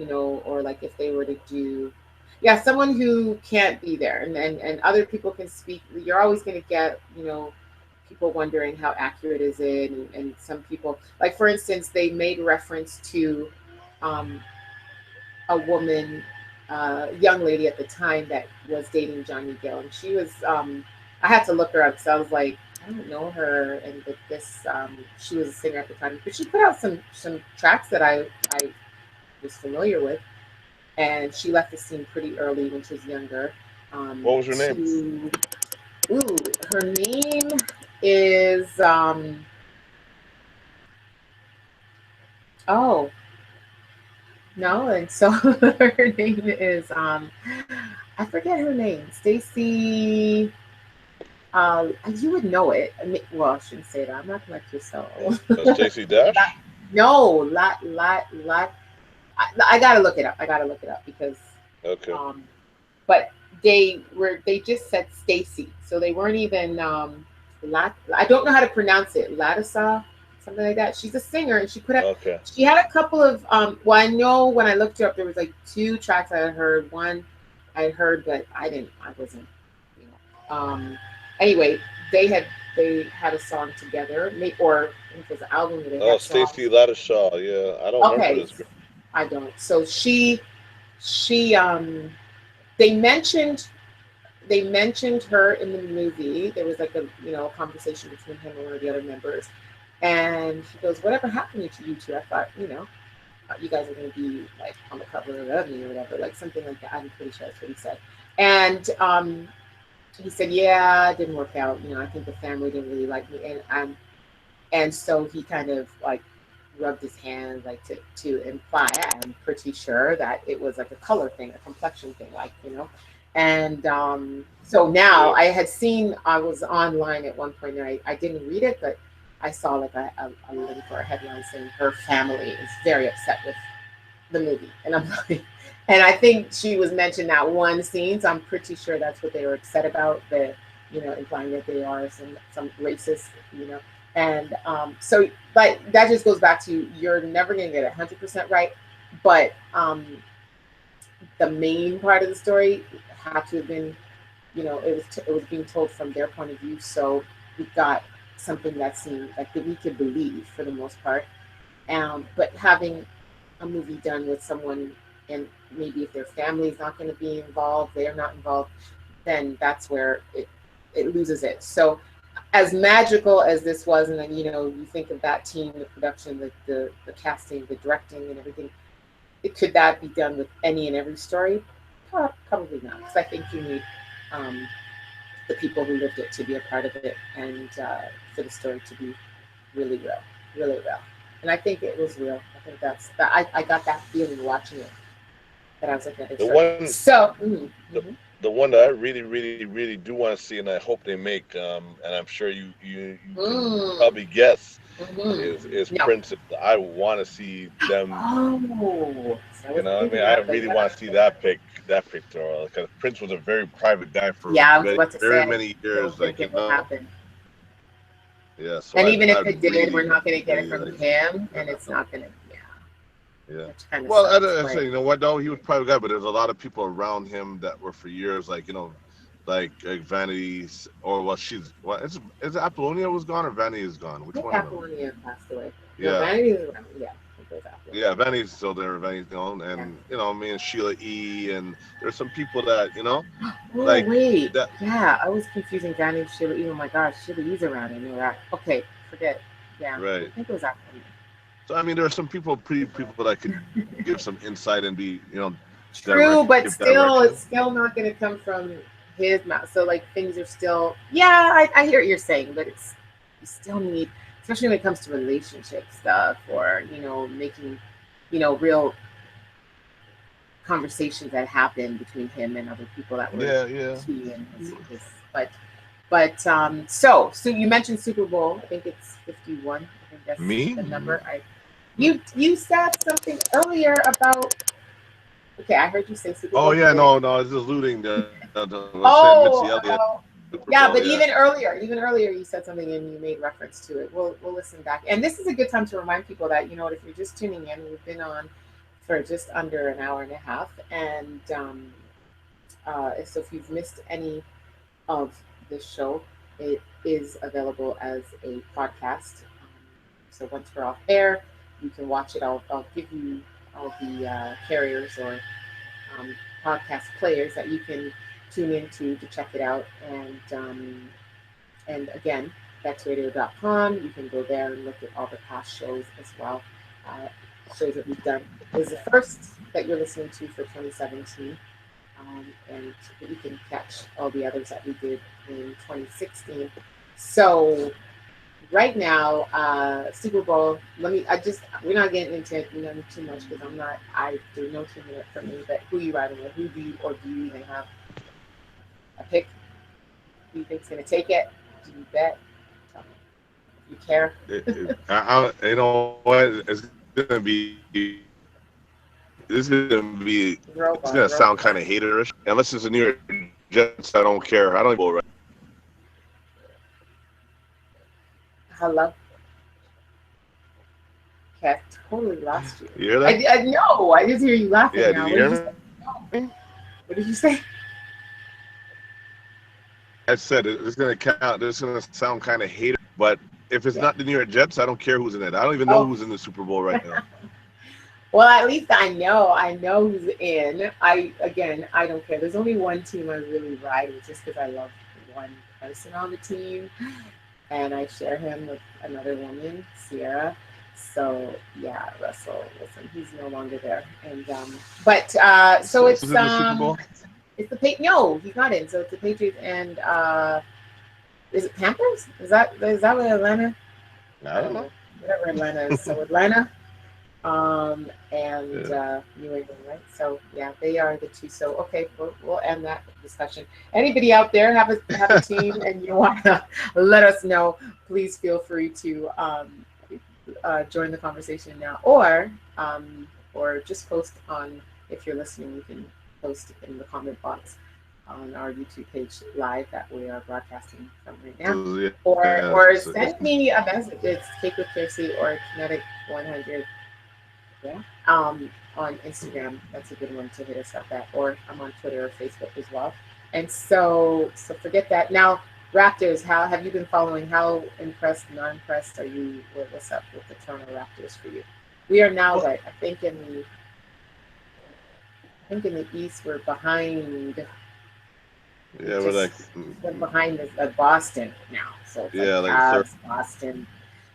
Speaker 1: or like if they were to do, yeah, someone who can't be there, and other people can speak. You're always going to get, people wondering how accurate is it, and some people, like for instance, they made reference to um, a woman, young lady at the time that was dating Johnny Gill, and she was. I had to look her up because I was like, I don't know her, and but this, she was a singer at the time, but she put out some tracks that I was familiar with, and she left the scene pretty early when she was younger.
Speaker 2: What was her name?
Speaker 1: To ooh, her name is oh no, and so her name is I forget her name, Stacy. You would know it. I mean, well, I shouldn't say that. I'm not gonna let you so.
Speaker 2: Stacey Dash?
Speaker 1: No, lot. I gotta look it up. I gotta look it up because
Speaker 2: Okay.
Speaker 1: but they just said Stacy, so they weren't even I don't know how to pronounce it, Latissa, something like that. She's a singer, and
Speaker 2: Okay.
Speaker 1: she had a couple of well, I know when I looked her up there was like two tracks I had heard. One I had heard, but I wasn't, you anyway, they had a song together, or I think it was an album that they
Speaker 2: Oh,
Speaker 1: had songs.
Speaker 2: Stacey Lattishaw. Yeah, I don't remember
Speaker 1: Okay,
Speaker 2: this girl.
Speaker 1: I don't. So she they mentioned her in the movie. There was like a conversation between him and one of the other members, and he goes, "Whatever happened to you two? I thought you guys are going to be like on the cover of me or whatever, like something like that." I'm pretty sure that's what he said. And he said, "Yeah, it didn't work out. I think the family didn't really like me." And so he kind of like rubbed his hands like to imply, I'm pretty sure that it was like a color thing, a complexion thing, like. And so now I was online at one point, and I didn't read it, but I saw like a link or a headline saying her family is very upset with the movie. And I'm like, and I think she was mentioned that one scene, so I'm pretty sure that's what they were upset about, implying that they are some racist, and so, but that just goes back to, you're never going to get 100% right, but the main part of the story had to have been, it was being told from their point of view, so we got something that seemed like that we could believe for the most part. But having a movie done with someone, and maybe if their family is not going to be involved, they're not involved, then that's where it loses it. So as magical as this was, and then you think of that team, the production, the casting, the directing, and everything, could that be done with any and every story? Probably not, because I think you need the people who lived it to be a part of it, and for the story to be really real, really real. And I think it was real. I think that's that. I got that feeling watching it, that I was like,
Speaker 2: The one,
Speaker 1: so.
Speaker 2: the one that I really, really, really do want to see, and I hope they make, and I'm sure you can probably guess, is
Speaker 1: No.
Speaker 2: Prince. I want to see them.
Speaker 1: Oh, so
Speaker 2: I mean, I really want to see that picture, because Prince was a very private guy for
Speaker 1: yeah, I was
Speaker 2: very,
Speaker 1: about to
Speaker 2: very
Speaker 1: say,
Speaker 2: many
Speaker 1: I don't
Speaker 2: years.
Speaker 1: think
Speaker 2: Like,
Speaker 1: it will happen.
Speaker 2: yeah. So
Speaker 1: And even if
Speaker 2: I'd
Speaker 1: it did, we're
Speaker 2: really,
Speaker 1: not going to get it
Speaker 2: really
Speaker 1: from
Speaker 2: like.
Speaker 1: him, and it's not going to. Yeah,
Speaker 2: Yeah.
Speaker 1: which kind of
Speaker 2: Well,
Speaker 1: sucks.
Speaker 2: I say, you know what though? He was a private guy, but there's a lot of people around him that were for years, like like Vanity's, or well, she's what is it Apollonia was gone or Vanity is gone? Which
Speaker 1: I think
Speaker 2: one of them?
Speaker 1: Apollonia passed away. No,
Speaker 2: Yeah,
Speaker 1: Vanity is around. Yeah, I think it was Apollonia.
Speaker 2: yeah, Vanity's still there. Vanity's gone,
Speaker 1: Yeah.
Speaker 2: and me and Sheila E. And there's some people that
Speaker 1: Oh
Speaker 2: like
Speaker 1: wait,
Speaker 2: that.
Speaker 1: yeah, I was confusing Vanity with Sheila E. Oh my gosh, Sheila E's around. I know that. Okay, forget. Yeah, I
Speaker 2: Right.
Speaker 1: think it was Apollonia.
Speaker 2: So I mean, there are some people that could give some insight and be
Speaker 1: True, but
Speaker 2: give
Speaker 1: still,
Speaker 2: direction.
Speaker 1: it's still not going to come from his mouth. So like things are still, yeah, I hear what you're saying, but you still need, especially when it comes to relationship stuff, or making real conversations that happen between him and other people that were
Speaker 2: Yeah, yeah.
Speaker 1: key in his but so you mentioned Super Bowl. I think it's 51. I think that's
Speaker 2: Me?
Speaker 1: the number. You said something earlier about. Okay, I heard you say Super
Speaker 2: Oh
Speaker 1: Bowl.
Speaker 2: yeah, no, it's just looting the saying Missy
Speaker 1: Oh,
Speaker 2: Elliott. Super
Speaker 1: Yeah,
Speaker 2: Bowl,
Speaker 1: but
Speaker 2: yeah.
Speaker 1: even earlier, you said something and you made reference to it. We'll listen back, and this is a good time to remind people that if you're just tuning in, we've been on for just under an hour and a half, and so if you've missed any of this show, it is available as a podcast. So once we're off air, you can watch it. I'll give you all the carriers or um, podcast players that you can tune into to check it out. And again, bexradio.com. You can go there and look at all the past shows as well. Uh, Shows that we've done. This is the first that you're listening to for 2017. And you can catch all the others that we did in 2016. So right now, Super Bowl. We're not getting into it, too much because there's no team in it for me. But who are you riding with? Who do you, or do you even have a pick? Who you think's gonna take it? Do you bet? You care?
Speaker 2: You know what? It's gonna sound kind of haterish. Unless it's a New York Jets, I don't care. I don't even go right.
Speaker 1: Hello. Okay, I totally lost you.
Speaker 2: You hear that?
Speaker 1: I know. I just hear you laughing
Speaker 2: Yeah,
Speaker 1: now.
Speaker 2: did you hear me?
Speaker 1: What did you say?
Speaker 2: I said it's gonna count. It's gonna sound kind of hater, but if it's not the New York Jets, I don't care who's in it. I don't even know who's in the Super Bowl right now.
Speaker 1: Well, at least I know who's in. I don't care. There's only one team I really ride with, just because I love one person on the team, and I share him with another woman, Sierra. So yeah, Russell Wilson. He's no longer there, and so it's
Speaker 2: Who's in the Super Bowl?
Speaker 1: It's the no, he's not in. So it's the Patriots and is it Panthers? Is that what Atlanta?
Speaker 2: I don't know.
Speaker 1: Whatever Atlanta is. So Atlanta, and New England, right? So yeah, they are the two. So okay, we'll end that discussion. Anybody out there have a team and you want to let us know? Please feel free to join the conversation now, or just post on, if you're listening, you can post in the comment box on our YouTube page live that we are broadcasting from right now, or send me a message. It's Cake with Kiersey or Kinetic 100. Yeah. On Instagram, that's a good one to hit us up at, or I'm on Twitter or Facebook as well. And so forget that. Now, Raptors, how have you been following? How impressed, not impressed are you? What's up with the Toronto Raptors for you? We are now, I think in the East, we're behind.
Speaker 2: Yeah,
Speaker 1: we're behind Boston now. So it's Cavs, Boston,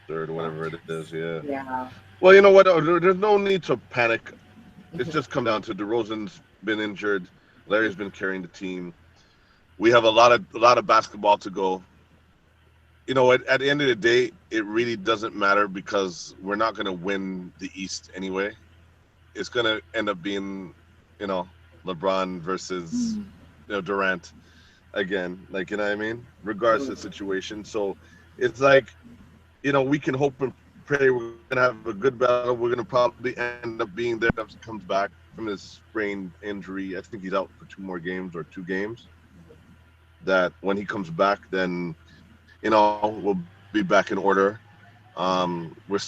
Speaker 2: third, whatever it is. Yeah.
Speaker 1: Yeah.
Speaker 2: Well, you know what? There's no need to panic. It's just come down to DeRozan's been injured. Larry's been carrying the team. We have a lot of basketball to go. You know, at the end of the day, it really doesn't matter because we're not going to win the East anyway. It's going to end up being, LeBron versus, Durant again. Like, you know what I mean? Regardless of the situation. So it's like, we can hope and pray we're going to have a good battle. We're going to probably end up being there. If he comes back from his sprained injury, I think he's out for 2 more games or 2 games. That when he comes back, then, we'll be back in order. We're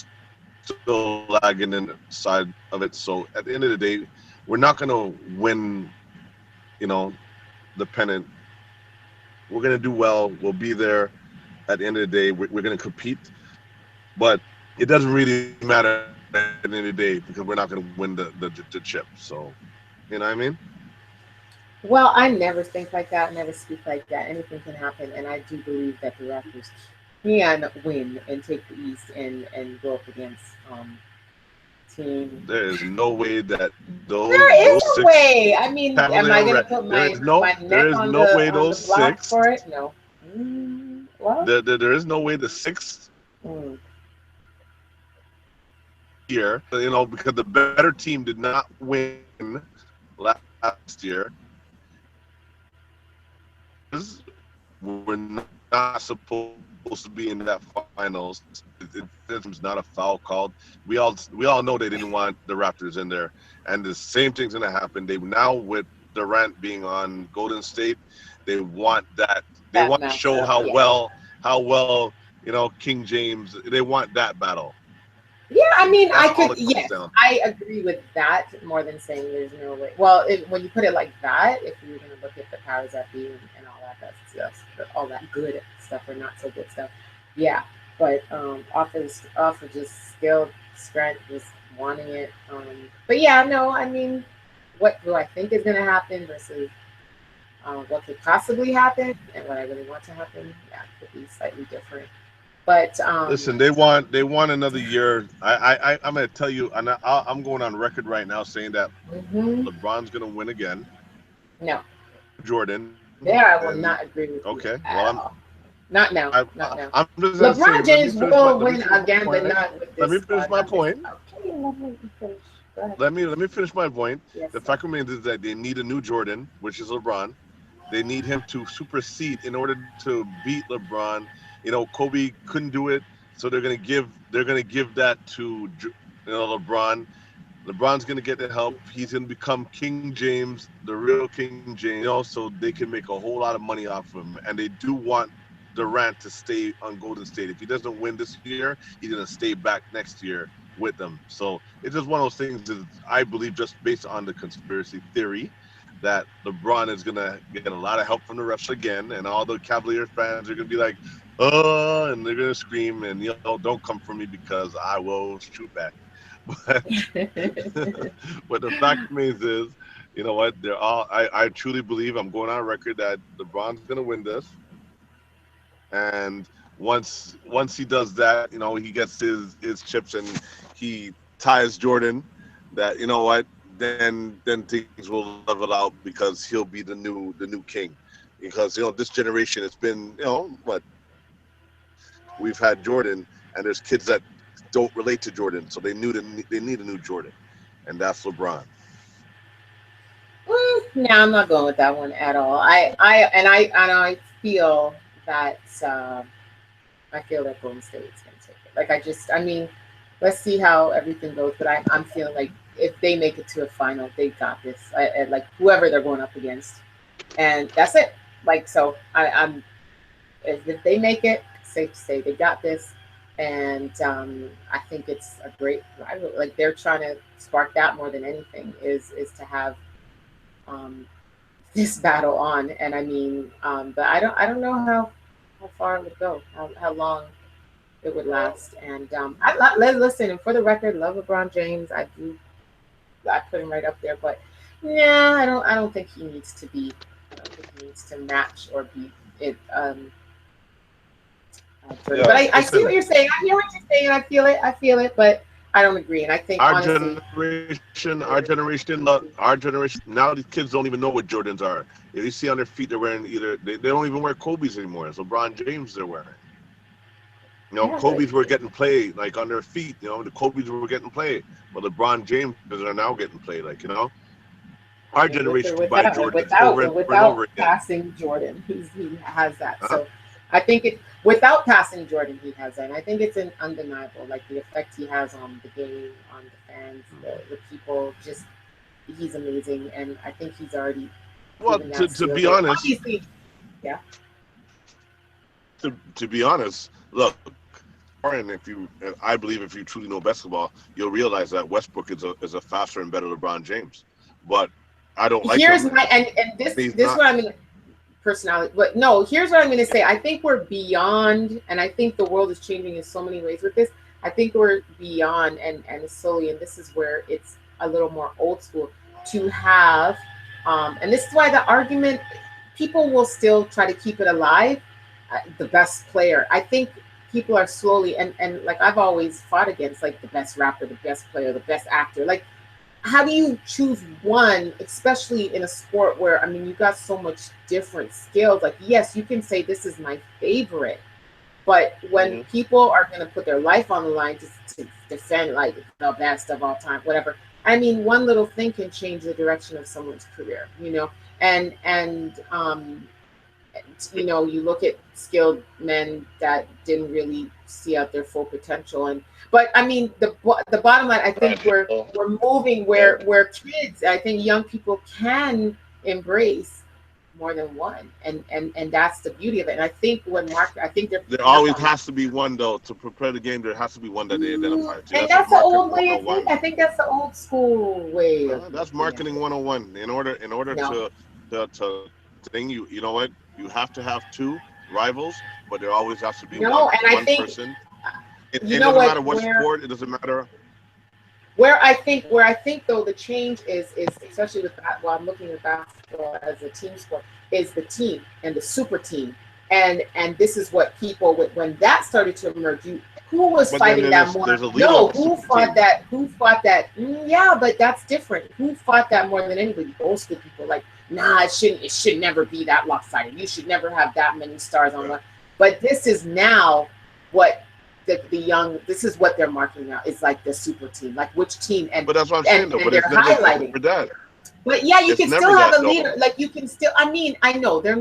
Speaker 2: still lagging inside of it. So at the end of the day, we're not going to win, the pennant. We're going to do well. We'll be there. At the end of the day, we're going to compete. But it doesn't really matter at the end of the day because we're not going to win the chip. So, you know what I mean?
Speaker 1: Well, I never think like that. I never speak like that. Anything can happen. And I do believe that the Raptors can win and take the East and go up against team.
Speaker 2: There is no way that those.
Speaker 1: There is a way. I mean, am I going to put my neck on the block for it? No. Well,
Speaker 2: there is no way the 6th year, because the better team did not win last year. We're not supposed to be in that finals. It's not a foul called. We all know they didn't want the Raptors in there, and the same thing's gonna happen. They now with Durant being on Golden State. They want that. They
Speaker 1: That
Speaker 2: want to show
Speaker 1: matchup, yeah.
Speaker 2: how well King James. They want that battle.
Speaker 1: Yeah, I mean,
Speaker 2: That's
Speaker 1: I
Speaker 2: all
Speaker 1: could,
Speaker 2: it comes
Speaker 1: yes,
Speaker 2: down.
Speaker 1: I agree with that more than saying there's no way. Well, when you put it like that, if you're going to look at the powers that be and all that, that's all that good stuff or not so good stuff. Yeah, but off of just skill, strength, just wanting it. But yeah, no, I mean, what do I think is going to happen versus what could possibly happen and what I really want to happen? Yeah, could be slightly different. But
Speaker 2: Listen, they want another year. I'm gonna tell you, and I'm going on record right now saying that
Speaker 1: mhm,
Speaker 2: LeBron's gonna win again.
Speaker 1: no.
Speaker 2: Jordan,
Speaker 1: There, I
Speaker 2: and
Speaker 1: will not agree with you
Speaker 2: okay, well
Speaker 1: at all. Not now. Not now.
Speaker 2: I'm just gonna say,
Speaker 1: LeBron James will win again, but
Speaker 2: point.
Speaker 1: not with
Speaker 2: Let
Speaker 1: this
Speaker 2: me finish
Speaker 1: squad.
Speaker 2: my
Speaker 1: Not this.
Speaker 2: point.
Speaker 1: Okay, let me finish. Go ahead.
Speaker 2: Let me finish my point.
Speaker 1: Yes.
Speaker 2: The fact remains is that they need a new Jordan, which is LeBron. They need him to supersede in order to beat LeBron. Kobe couldn't do it, so they're gonna give that to LeBron. LeBron's gonna get the help. He's gonna become King James, the real King James. So they can make a whole lot of money off of him. And they do want Durant to stay on Golden State. If he doesn't win this year, he's gonna stay back next year with them. So it's just one of those things that I believe, just based on the conspiracy theory, that LeBron is gonna get a lot of help from the refs again, and all the Cavaliers fans are gonna be like, "Oh," and they're gonna scream, and don't come for me because I will shoot back. But but the fact remains is, you know what? They're all. I truly believe, I'm going on record, that LeBron's gonna win this, and once he does that, he gets his chips and he ties Jordan. That, then things will level out because he'll be the new king. Because this generation, it's been, what we've had Jordan, and there's kids that don't relate to Jordan, so they need a new Jordan, and that's LeBron.
Speaker 1: No, I'm not going with that one at all. I feel that I feel that Golden State's going to take it. Like I mean, let's see how everything goes. But I'm feeling like if they make it to a final, they got this. Like whoever they're going up against, and that's it. Like so, I'm if they make it, safe to say they got this. And I think it's a great rivalry. Like they're trying to spark that more than anything is to have um, this battle on. And I mean, but I don't know how far it would go, how long it would last. And listen. And for the record, love LeBron James. I put him right up there. But nah, I don't think he needs to be. I don't think he needs to match or be it.
Speaker 2: Yeah,
Speaker 1: But I see what you're saying. I hear what you're saying. I feel it, but I don't agree. And I think
Speaker 2: our
Speaker 1: honestly,
Speaker 2: generation. Now these kids don't even know what Jordans are. If you see on their feet, they're wearing they don't even wear Kobe's anymore. It's LeBron James they're wearing.
Speaker 1: yeah, but
Speaker 2: Kobe's were getting played like on their feet. The Kobe's were getting played, but LeBron James are now getting played. Our
Speaker 1: with or
Speaker 2: generation buy
Speaker 1: without
Speaker 2: Jordans over and over again.
Speaker 1: passing Jordan, he has that. Huh? So I think it without passing Jordan, he has that. And I think it's an undeniable, like the effect he has on the game, on the fans, the people. Just he's amazing, and I think he's already.
Speaker 2: Well, to be honest,
Speaker 1: yeah.
Speaker 2: To be honest, look, and I believe if you truly know basketball, you'll realize that Westbrook is a faster and better LeBron James. But I don't like.
Speaker 1: Here's my and this what I'm gonna personality. But no, here's what I'm gonna say. I think we're beyond, and I think the world is changing in so many ways with this. I think we're beyond and slowly, and this is where it's a little more old school to have, and this is why the argument people will still try to keep it alive. The best player, I think people are slowly and like I've always fought against like the best rapper, the best player, the best actor. Like, how do you choose one, especially in a sport where, I mean, you got so much different skills? Like, yes, you can say this is my favorite, but when people are going to put their life on the line to defend like the best of all time, whatever, I mean, one little thing can change the direction of someone's career, and you look at skilled men that didn't really see out their full potential. But I mean, the bottom line, I think we're moving where kids, I think young people can embrace more than one, and that's the beauty of it. And I think I think they're
Speaker 2: There
Speaker 1: picking up
Speaker 2: always
Speaker 1: on that.
Speaker 2: has to be one though to prepare the game. There has to be one that they identify. See,
Speaker 1: And
Speaker 2: that's just
Speaker 1: that's the
Speaker 2: marketing
Speaker 1: old way of
Speaker 2: 101.
Speaker 1: thinking. I think that's the old school way of
Speaker 2: That's
Speaker 1: looking at
Speaker 2: marketing
Speaker 1: it.
Speaker 2: 101. In order
Speaker 1: No,
Speaker 2: to thing, you know what, you have to have two rivals, but there always has to be
Speaker 1: no, and I
Speaker 2: one
Speaker 1: think
Speaker 2: person.
Speaker 1: you
Speaker 2: It
Speaker 1: know
Speaker 2: doesn't
Speaker 1: what,
Speaker 2: matter what sport. It doesn't matter.
Speaker 1: where I think though the change is especially with that. Well, I'm looking at basketball as a team sport, is the team and the super team, and this is what people when that started to emerge. Who was
Speaker 2: But then
Speaker 1: fighting that
Speaker 2: there's
Speaker 1: more?
Speaker 2: a leader
Speaker 1: No,
Speaker 2: of the
Speaker 1: who
Speaker 2: super
Speaker 1: fought
Speaker 2: team.
Speaker 1: that? Who fought that? Yeah, but that's different. Who fought that more than anybody? Old school people like, nah, it shouldn't. It should never be that lopsided. You should never have that many stars on
Speaker 2: Yeah.
Speaker 1: one. But this is now what the young. This is what they're marking now. It's like the super team, like which team,
Speaker 2: But that's what I'm
Speaker 1: and
Speaker 2: saying though.
Speaker 1: and
Speaker 2: But
Speaker 1: they're
Speaker 2: it's never
Speaker 1: highlighting.
Speaker 2: that.
Speaker 1: But yeah, you
Speaker 2: It's
Speaker 1: can
Speaker 2: never
Speaker 1: still have
Speaker 2: that
Speaker 1: a leader.
Speaker 2: though.
Speaker 1: Like you can still. I mean, I know they're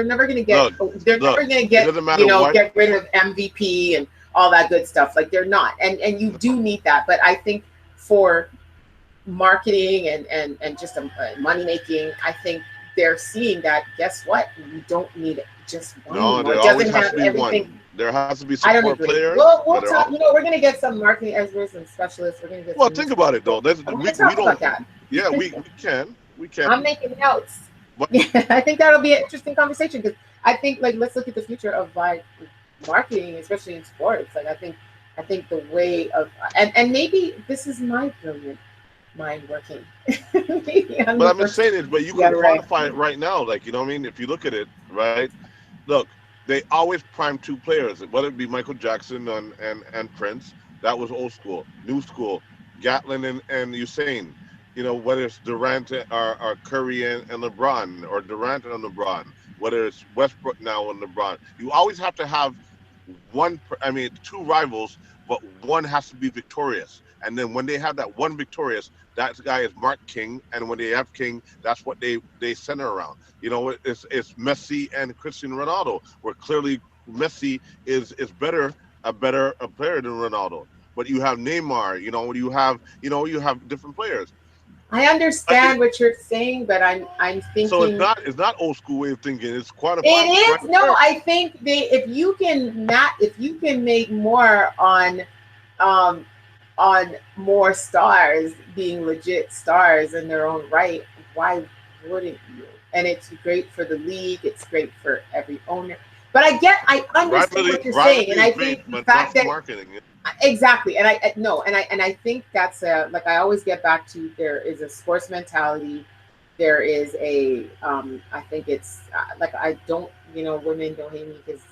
Speaker 1: never gonna get.
Speaker 2: Look,
Speaker 1: They're never
Speaker 2: look.
Speaker 1: gonna
Speaker 2: It
Speaker 1: get.
Speaker 2: doesn't matter what.
Speaker 1: Get rid of MVP and all that good stuff. Like they're not. And you do need that. But I think for marketing and just money making, I think they're seeing that. Guess what? You don't need just one
Speaker 2: No,
Speaker 1: anymore.
Speaker 2: there
Speaker 1: It
Speaker 2: always
Speaker 1: doesn't
Speaker 2: has
Speaker 1: have
Speaker 2: to be
Speaker 1: everything.
Speaker 2: one. There has to be
Speaker 1: I don't
Speaker 2: support
Speaker 1: agree.
Speaker 2: players,
Speaker 1: We'll
Speaker 2: but they're
Speaker 1: talk.
Speaker 2: all.
Speaker 1: We're gonna get some marketing experts and specialists. We're gonna get
Speaker 2: Well,
Speaker 1: some
Speaker 2: think
Speaker 1: industry
Speaker 2: about it though.
Speaker 1: people.
Speaker 2: There's,
Speaker 1: And we're gonna
Speaker 2: we
Speaker 1: talk about
Speaker 2: don't.
Speaker 1: that.
Speaker 2: Yeah, we can.
Speaker 1: I'm making notes.
Speaker 2: But
Speaker 1: I think that'll be an interesting conversation because I think like let's look at the future of like marketing, especially in sports. Like I think the way of and maybe this is my brilliant mind working. Maybe I'm
Speaker 2: but
Speaker 1: the
Speaker 2: I'm just
Speaker 1: first.
Speaker 2: saying it. But you
Speaker 1: Yeah,
Speaker 2: can
Speaker 1: right.
Speaker 2: quantify it right now. Like, you know what I mean? If you look at it, right? Look, they always prime two players, whether it be Michael Jackson and Prince. That was old school. New school, Gatlin and Usain. Whether it's Durant or Curry and LeBron, or Durant and LeBron, whether it's Westbrook now and LeBron. You always have to have two rivals, but one has to be victorious. And then when they have that one victorious, that guy is Mark King. And when they have King, that's what they center around. It's Messi and Cristiano Ronaldo, where clearly Messi is a player than Ronaldo. But you have Neymar. You have different players.
Speaker 1: I
Speaker 2: I think
Speaker 1: understand what you're saying, but I'm
Speaker 2: so. It's
Speaker 1: thinking
Speaker 2: not old school way of thinking. It's quantifiable
Speaker 1: it
Speaker 2: right
Speaker 1: is no.
Speaker 2: there.
Speaker 1: I think if you can make more um on more stars being legit stars in their own right, why wouldn't you? And it's great for the league, it's great for every owner. But I understand
Speaker 2: Rivalry,
Speaker 1: what you're saying,
Speaker 2: rivalry
Speaker 1: and
Speaker 2: is
Speaker 1: I
Speaker 2: great,
Speaker 1: think the
Speaker 2: but not
Speaker 1: fact
Speaker 2: for
Speaker 1: that
Speaker 2: marketing.
Speaker 1: exactly, and I no, and I think that's like I always get back to there is a sports mentality. There is I think it's like I don't women don't hate me because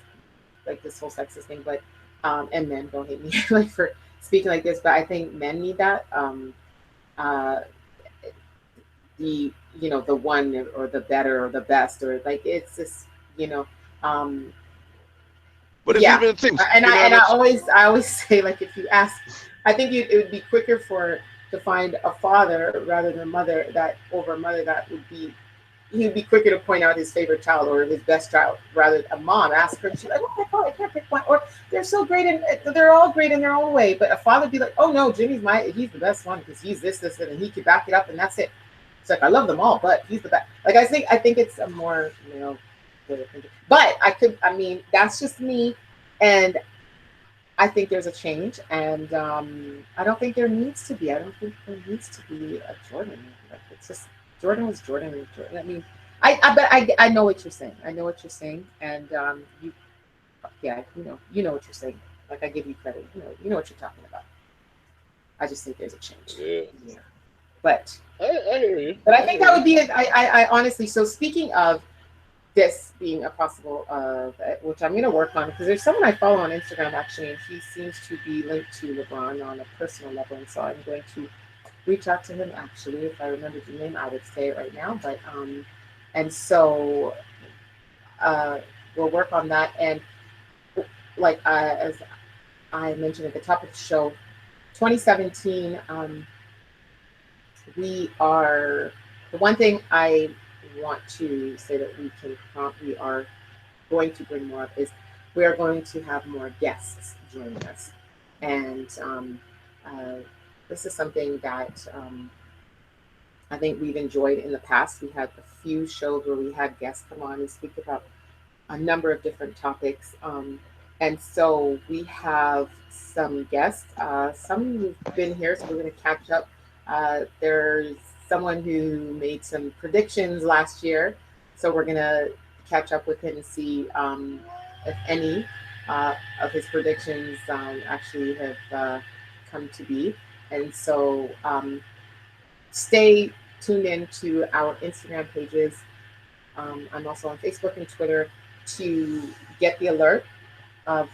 Speaker 1: like this whole sexist thing, but and men don't hate me like for speaking like this, but I think men need that uh the the one or the better or the best or like it's just you know um
Speaker 2: But it's
Speaker 1: yeah.
Speaker 2: even things.
Speaker 1: I always say like if you ask, I think it would be quicker to find a father rather than a mother that over a mother that would be he'd be quicker to point out his favorite child or his best child rather than a mom ask her and she's like, oh my god, I can't pick one, or they're so great and they're all great in their own way, but a father would be like, oh no, he's the best one because he's this and he can back it up and that's it. It's like I love them all, but he's the best. Like I think it's a more way of thinking. But I mean that's just me, and I think there's a change, and I don't think there needs to be. I don't think there needs to be a Jordan. Like, it's just Jordan was Jordan was Jordan. I mean, but I know what you're saying. I know what you're saying, and yeah, you know what you're saying. Like I give you credit. You know what you're talking about. I just think there's a change.
Speaker 2: Yeah,
Speaker 1: Yeah, but
Speaker 2: I hear you.
Speaker 1: I think that would be it. I honestly. So speaking of this being a possible which I'm going to work on because there's someone I follow on Instagram actually, and he seems to be linked to LeBron on a personal level, and so I'm going to reach out to him. Actually, if I remembered the name, I would say it right now. But and so uh, we'll work on that. And like as I mentioned at the top of the show, 2017. We are the one thing I want to say that we are going to bring more of is we are going to have more guests joining us, and uh, this is something that I think we've enjoyed in the past. We had a few shows where we had guests come on and speak about a number of different topics. And so we have some guests. Some who've been here, so we're going to catch up. There's someone who made some predictions last year, so we're going to catch up with him and see if any of his predictions actually have come to be. And so stay tuned in to our Instagram pages. I'm also on Facebook and Twitter to get the alert of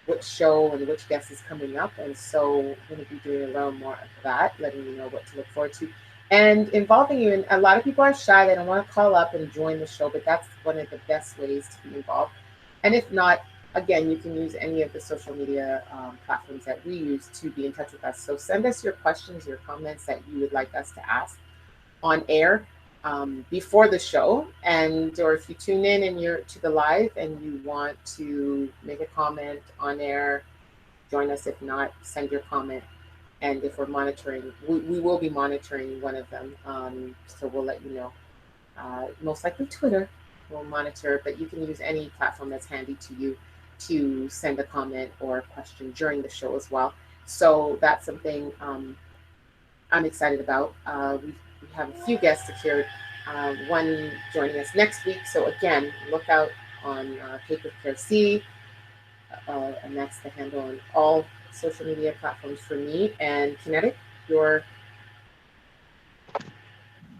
Speaker 1: which show and which guest is coming up. And so I'm going to be doing a little more of that, letting you know what to look forward to and involving you. And a lot of people are shy. They don't want to call up and join the show, but that's one of the best ways to be involved. And if not, again, you can use any of the social media platforms that we use to be in touch with us. So send us your questions, your comments that you would like us to ask on air before the show, and or if you tune in and you're to the live and you want to make a comment on air, join us. If not, send your comment. And if we're monitoring, we will be monitoring one of them. So we'll let you know. Most likely Twitter will monitor, but you can use any platform that's handy to you to send a comment or a question during the show as well. So that's something I'm excited about. We have a few guests secured, one joining us next week. So again, look out on Cake with Care C, and that's the handle on all social media platforms for me. And Kinetic, your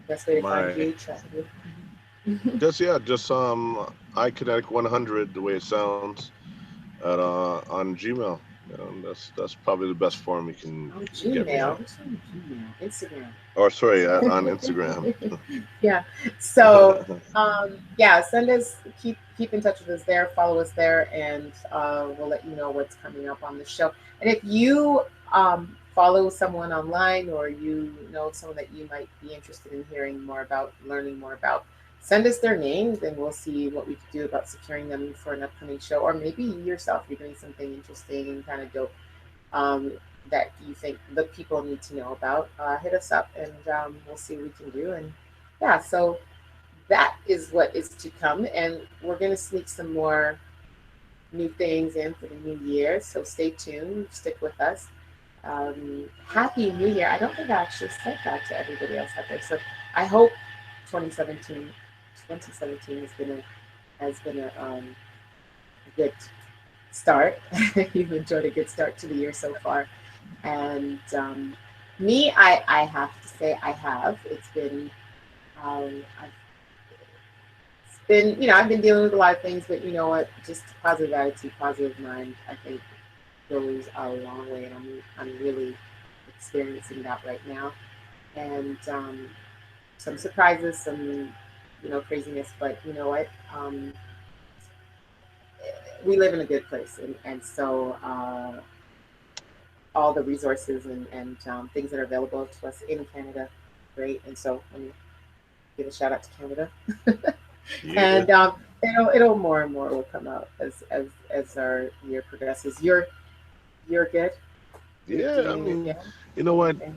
Speaker 1: best way to find you, track you.
Speaker 2: Just iKinetic 100, the way it sounds, at on Gmail. That's probably the best form you can
Speaker 1: On
Speaker 2: get me
Speaker 1: Gmail,
Speaker 2: on.
Speaker 1: Instagram.
Speaker 2: Or sorry, on Instagram.
Speaker 1: Yeah. So yeah, send us, keep in touch with us there, follow us there, and we'll let you know what's coming up on the show. And if you follow someone online, or you know someone that you might be interested in hearing more about, learning more about, send us their names and we'll see what we can do about securing them for an upcoming show. Or maybe you yourself, you're doing something interesting and kind of dope that you think the people need to know about. Hit us up and we'll see what we can do. And yeah, so that is what is to come. And we're going to sneak some more new things in for the new year. So stay tuned, stick with us. Happy New Year. I don't think I actually said that to everybody else out there. So I hope 2017 has been a good start. You've enjoyed a good start to the year so far. And me, I have to say I have. It's been I've been dealing with a lot of things, but you know what? Just positive attitude, positive mind, I think goes a long way, and I'm really experiencing that right now. And some surprises, some craziness, but you know what? We live in a good place, and so all the resources and things that are available to us in Canada, great. And so I'm gonna give a shout out to Canada.
Speaker 2: Yeah.
Speaker 1: And it'll more and more will come out as our year progresses. You're good. You're
Speaker 2: Yeah, I
Speaker 1: doing
Speaker 2: mean,
Speaker 1: yeah.
Speaker 2: you know what?
Speaker 1: Okay.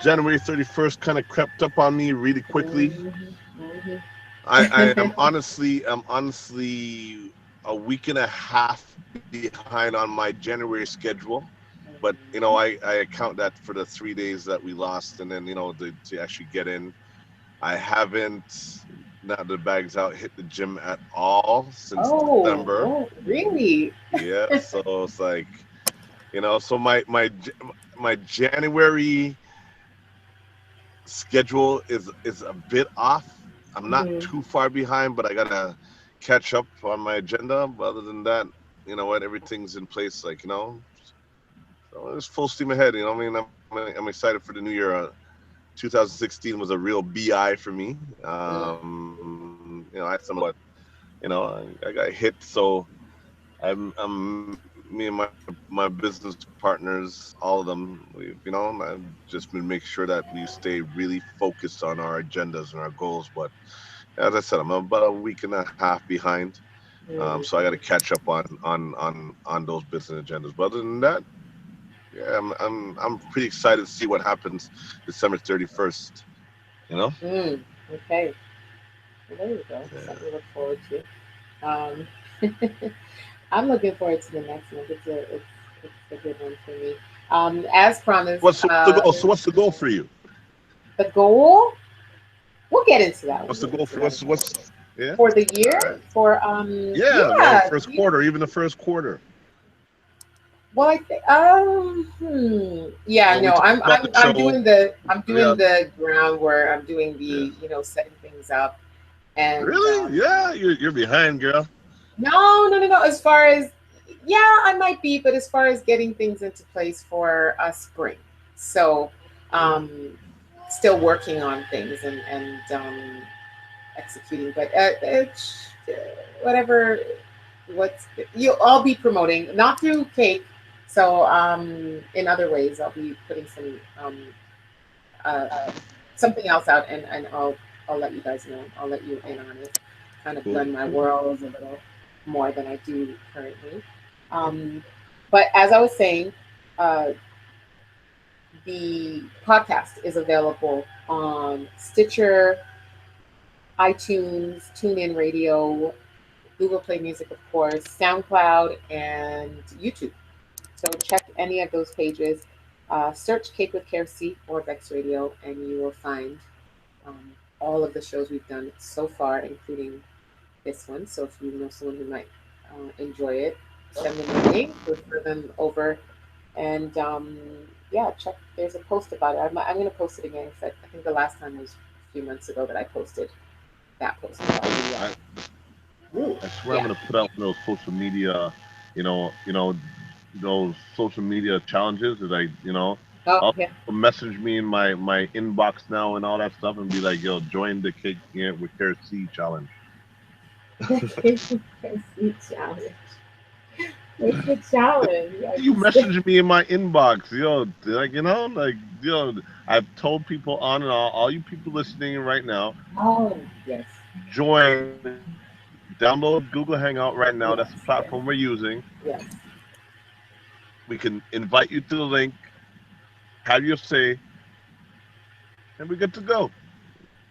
Speaker 2: January 31st kind of crept up on me really quickly.
Speaker 1: Mhm,
Speaker 2: I'm honestly a week and a half behind on my January schedule. But I account that for the 3 days that we lost, and then to actually get in. I haven't, now the bags out, hit the gym at all since December.
Speaker 1: oh, really?
Speaker 2: Yeah, so it's like, so my January schedule is a bit off. I'm not
Speaker 1: Mhm.
Speaker 2: too far behind, but I gotta catch up on my agenda. But other than that, you know what, everything's in place. Like, so it's full steam ahead. I mean, I'm excited for the new year. 2016 was a real bi for me. I had some, but I got hit, so me and my business partners, all of them, I've just been making sure that we stay really focused on our agendas and our goals. But as I said, I'm about a week and a half behind,
Speaker 1: Mhm.
Speaker 2: so I got to catch up on those business agendas. But other than that, yeah, I'm pretty excited to see what happens December 31st. You know.
Speaker 1: Okay. Well, there you go.
Speaker 2: Yeah.
Speaker 1: Something to look forward to. Um, I'm looking forward to the next one. It's a good one for me. As promised,
Speaker 2: What's the goal? So what's the goal for you?
Speaker 1: the goal. We'll get into that. We'll
Speaker 2: What's the
Speaker 1: get
Speaker 2: goal
Speaker 1: into
Speaker 2: for
Speaker 1: that
Speaker 2: what's yeah?
Speaker 1: for the
Speaker 2: All
Speaker 1: year.
Speaker 2: right.
Speaker 1: For
Speaker 2: Yeah, well,
Speaker 1: yeah.
Speaker 2: first quarter, even the first quarter.
Speaker 1: Well, I think yeah,
Speaker 2: Well, we
Speaker 1: no,
Speaker 2: talked about the show.
Speaker 1: I'm
Speaker 2: Yeah,
Speaker 1: doing the groundwork. I'm doing
Speaker 2: yeah.
Speaker 1: the setting things up, and
Speaker 2: Really? Yeah, you're behind, girl.
Speaker 1: no. As far as yeah, I might be, but as far as getting things into place for spring, so um, still working on things and executing. But whatever, what's I'll be promoting not through cake. So in other ways, I'll be putting uh, something else out, and I'll let you guys know. I'll let you in on it. Kind of
Speaker 2: Cool,
Speaker 1: blend my
Speaker 2: cool.
Speaker 1: worlds a little more than I do currently. Um, but as I was saying, uh, the podcast is available on Stitcher, iTunes, TuneIn Radio, Google Play Music, of course, SoundCloud, and YouTube. So check any of those pages. Search Cake with Care C or Vex Radio, and you will find all of the shows we've done so far, including this one. So if you know someone who might enjoy it, send them a link, refer them over, and yeah, check. There's a post about it. I'm going to post it again because I think the last time was a few months ago that I posted that post about the.
Speaker 2: I,
Speaker 1: Ooh,
Speaker 2: I swear I'm
Speaker 1: yeah.
Speaker 2: gonna put out those social media, those social media challenges that
Speaker 1: Oh,
Speaker 2: also
Speaker 1: yeah.
Speaker 2: message me in my inbox now and all that stuff and be like, yo, join the Cake with Care C challenge.
Speaker 1: Challenge. What's the challenge?
Speaker 2: You message me in my inbox, yo, I've told people on and all you people listening right now,
Speaker 1: Oh, yes.
Speaker 2: join, download Google Hangout right now.
Speaker 1: Yes.
Speaker 2: That's the
Speaker 1: Yes.
Speaker 2: platform we're using.
Speaker 1: Yes.
Speaker 2: We can invite you to the link, have your say, and we're good to go.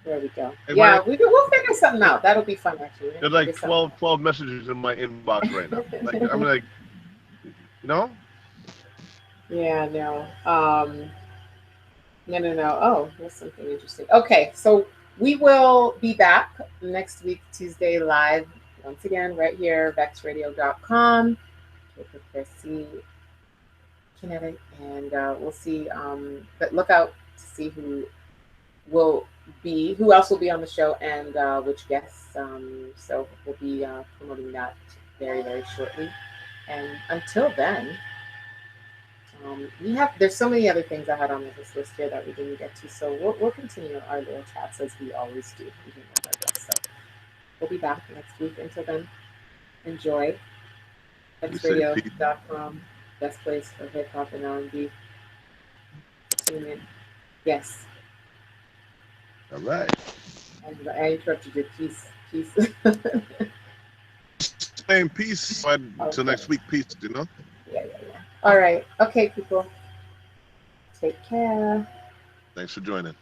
Speaker 1: There we go.
Speaker 2: Hey,
Speaker 1: Yeah, we'll figure something out. That'll be fun, actually. We're gonna
Speaker 2: there's
Speaker 1: figure
Speaker 2: like
Speaker 1: something
Speaker 2: 12 messages in my inbox right now. Like I'm
Speaker 1: out.
Speaker 2: like, you know,
Speaker 1: Yeah, no. No. Oh, that's something interesting. Okay, so we will be back next week, Tuesday, live once again, right here, vexradio.com. We'll see Kinetic, and we'll see. But look out to see who else will be on the show, and which guests. So we'll be promoting that very, very shortly. And until then, there's so many other things I had on this list here that we didn't get to. So we'll continue our little chats as we always do, even with our guests. So we'll be back next week. Until then, enjoy.
Speaker 2: we say peace.
Speaker 1: Xradio.com, best place for hip hop and R&B. Tune in. Yes.
Speaker 2: All right.
Speaker 1: And I interrupted your piece.
Speaker 2: Same peace. Until
Speaker 1: Okay.
Speaker 2: next week, peace.
Speaker 1: Yeah. All right. Okay, people. Take care.
Speaker 2: Thanks for joining.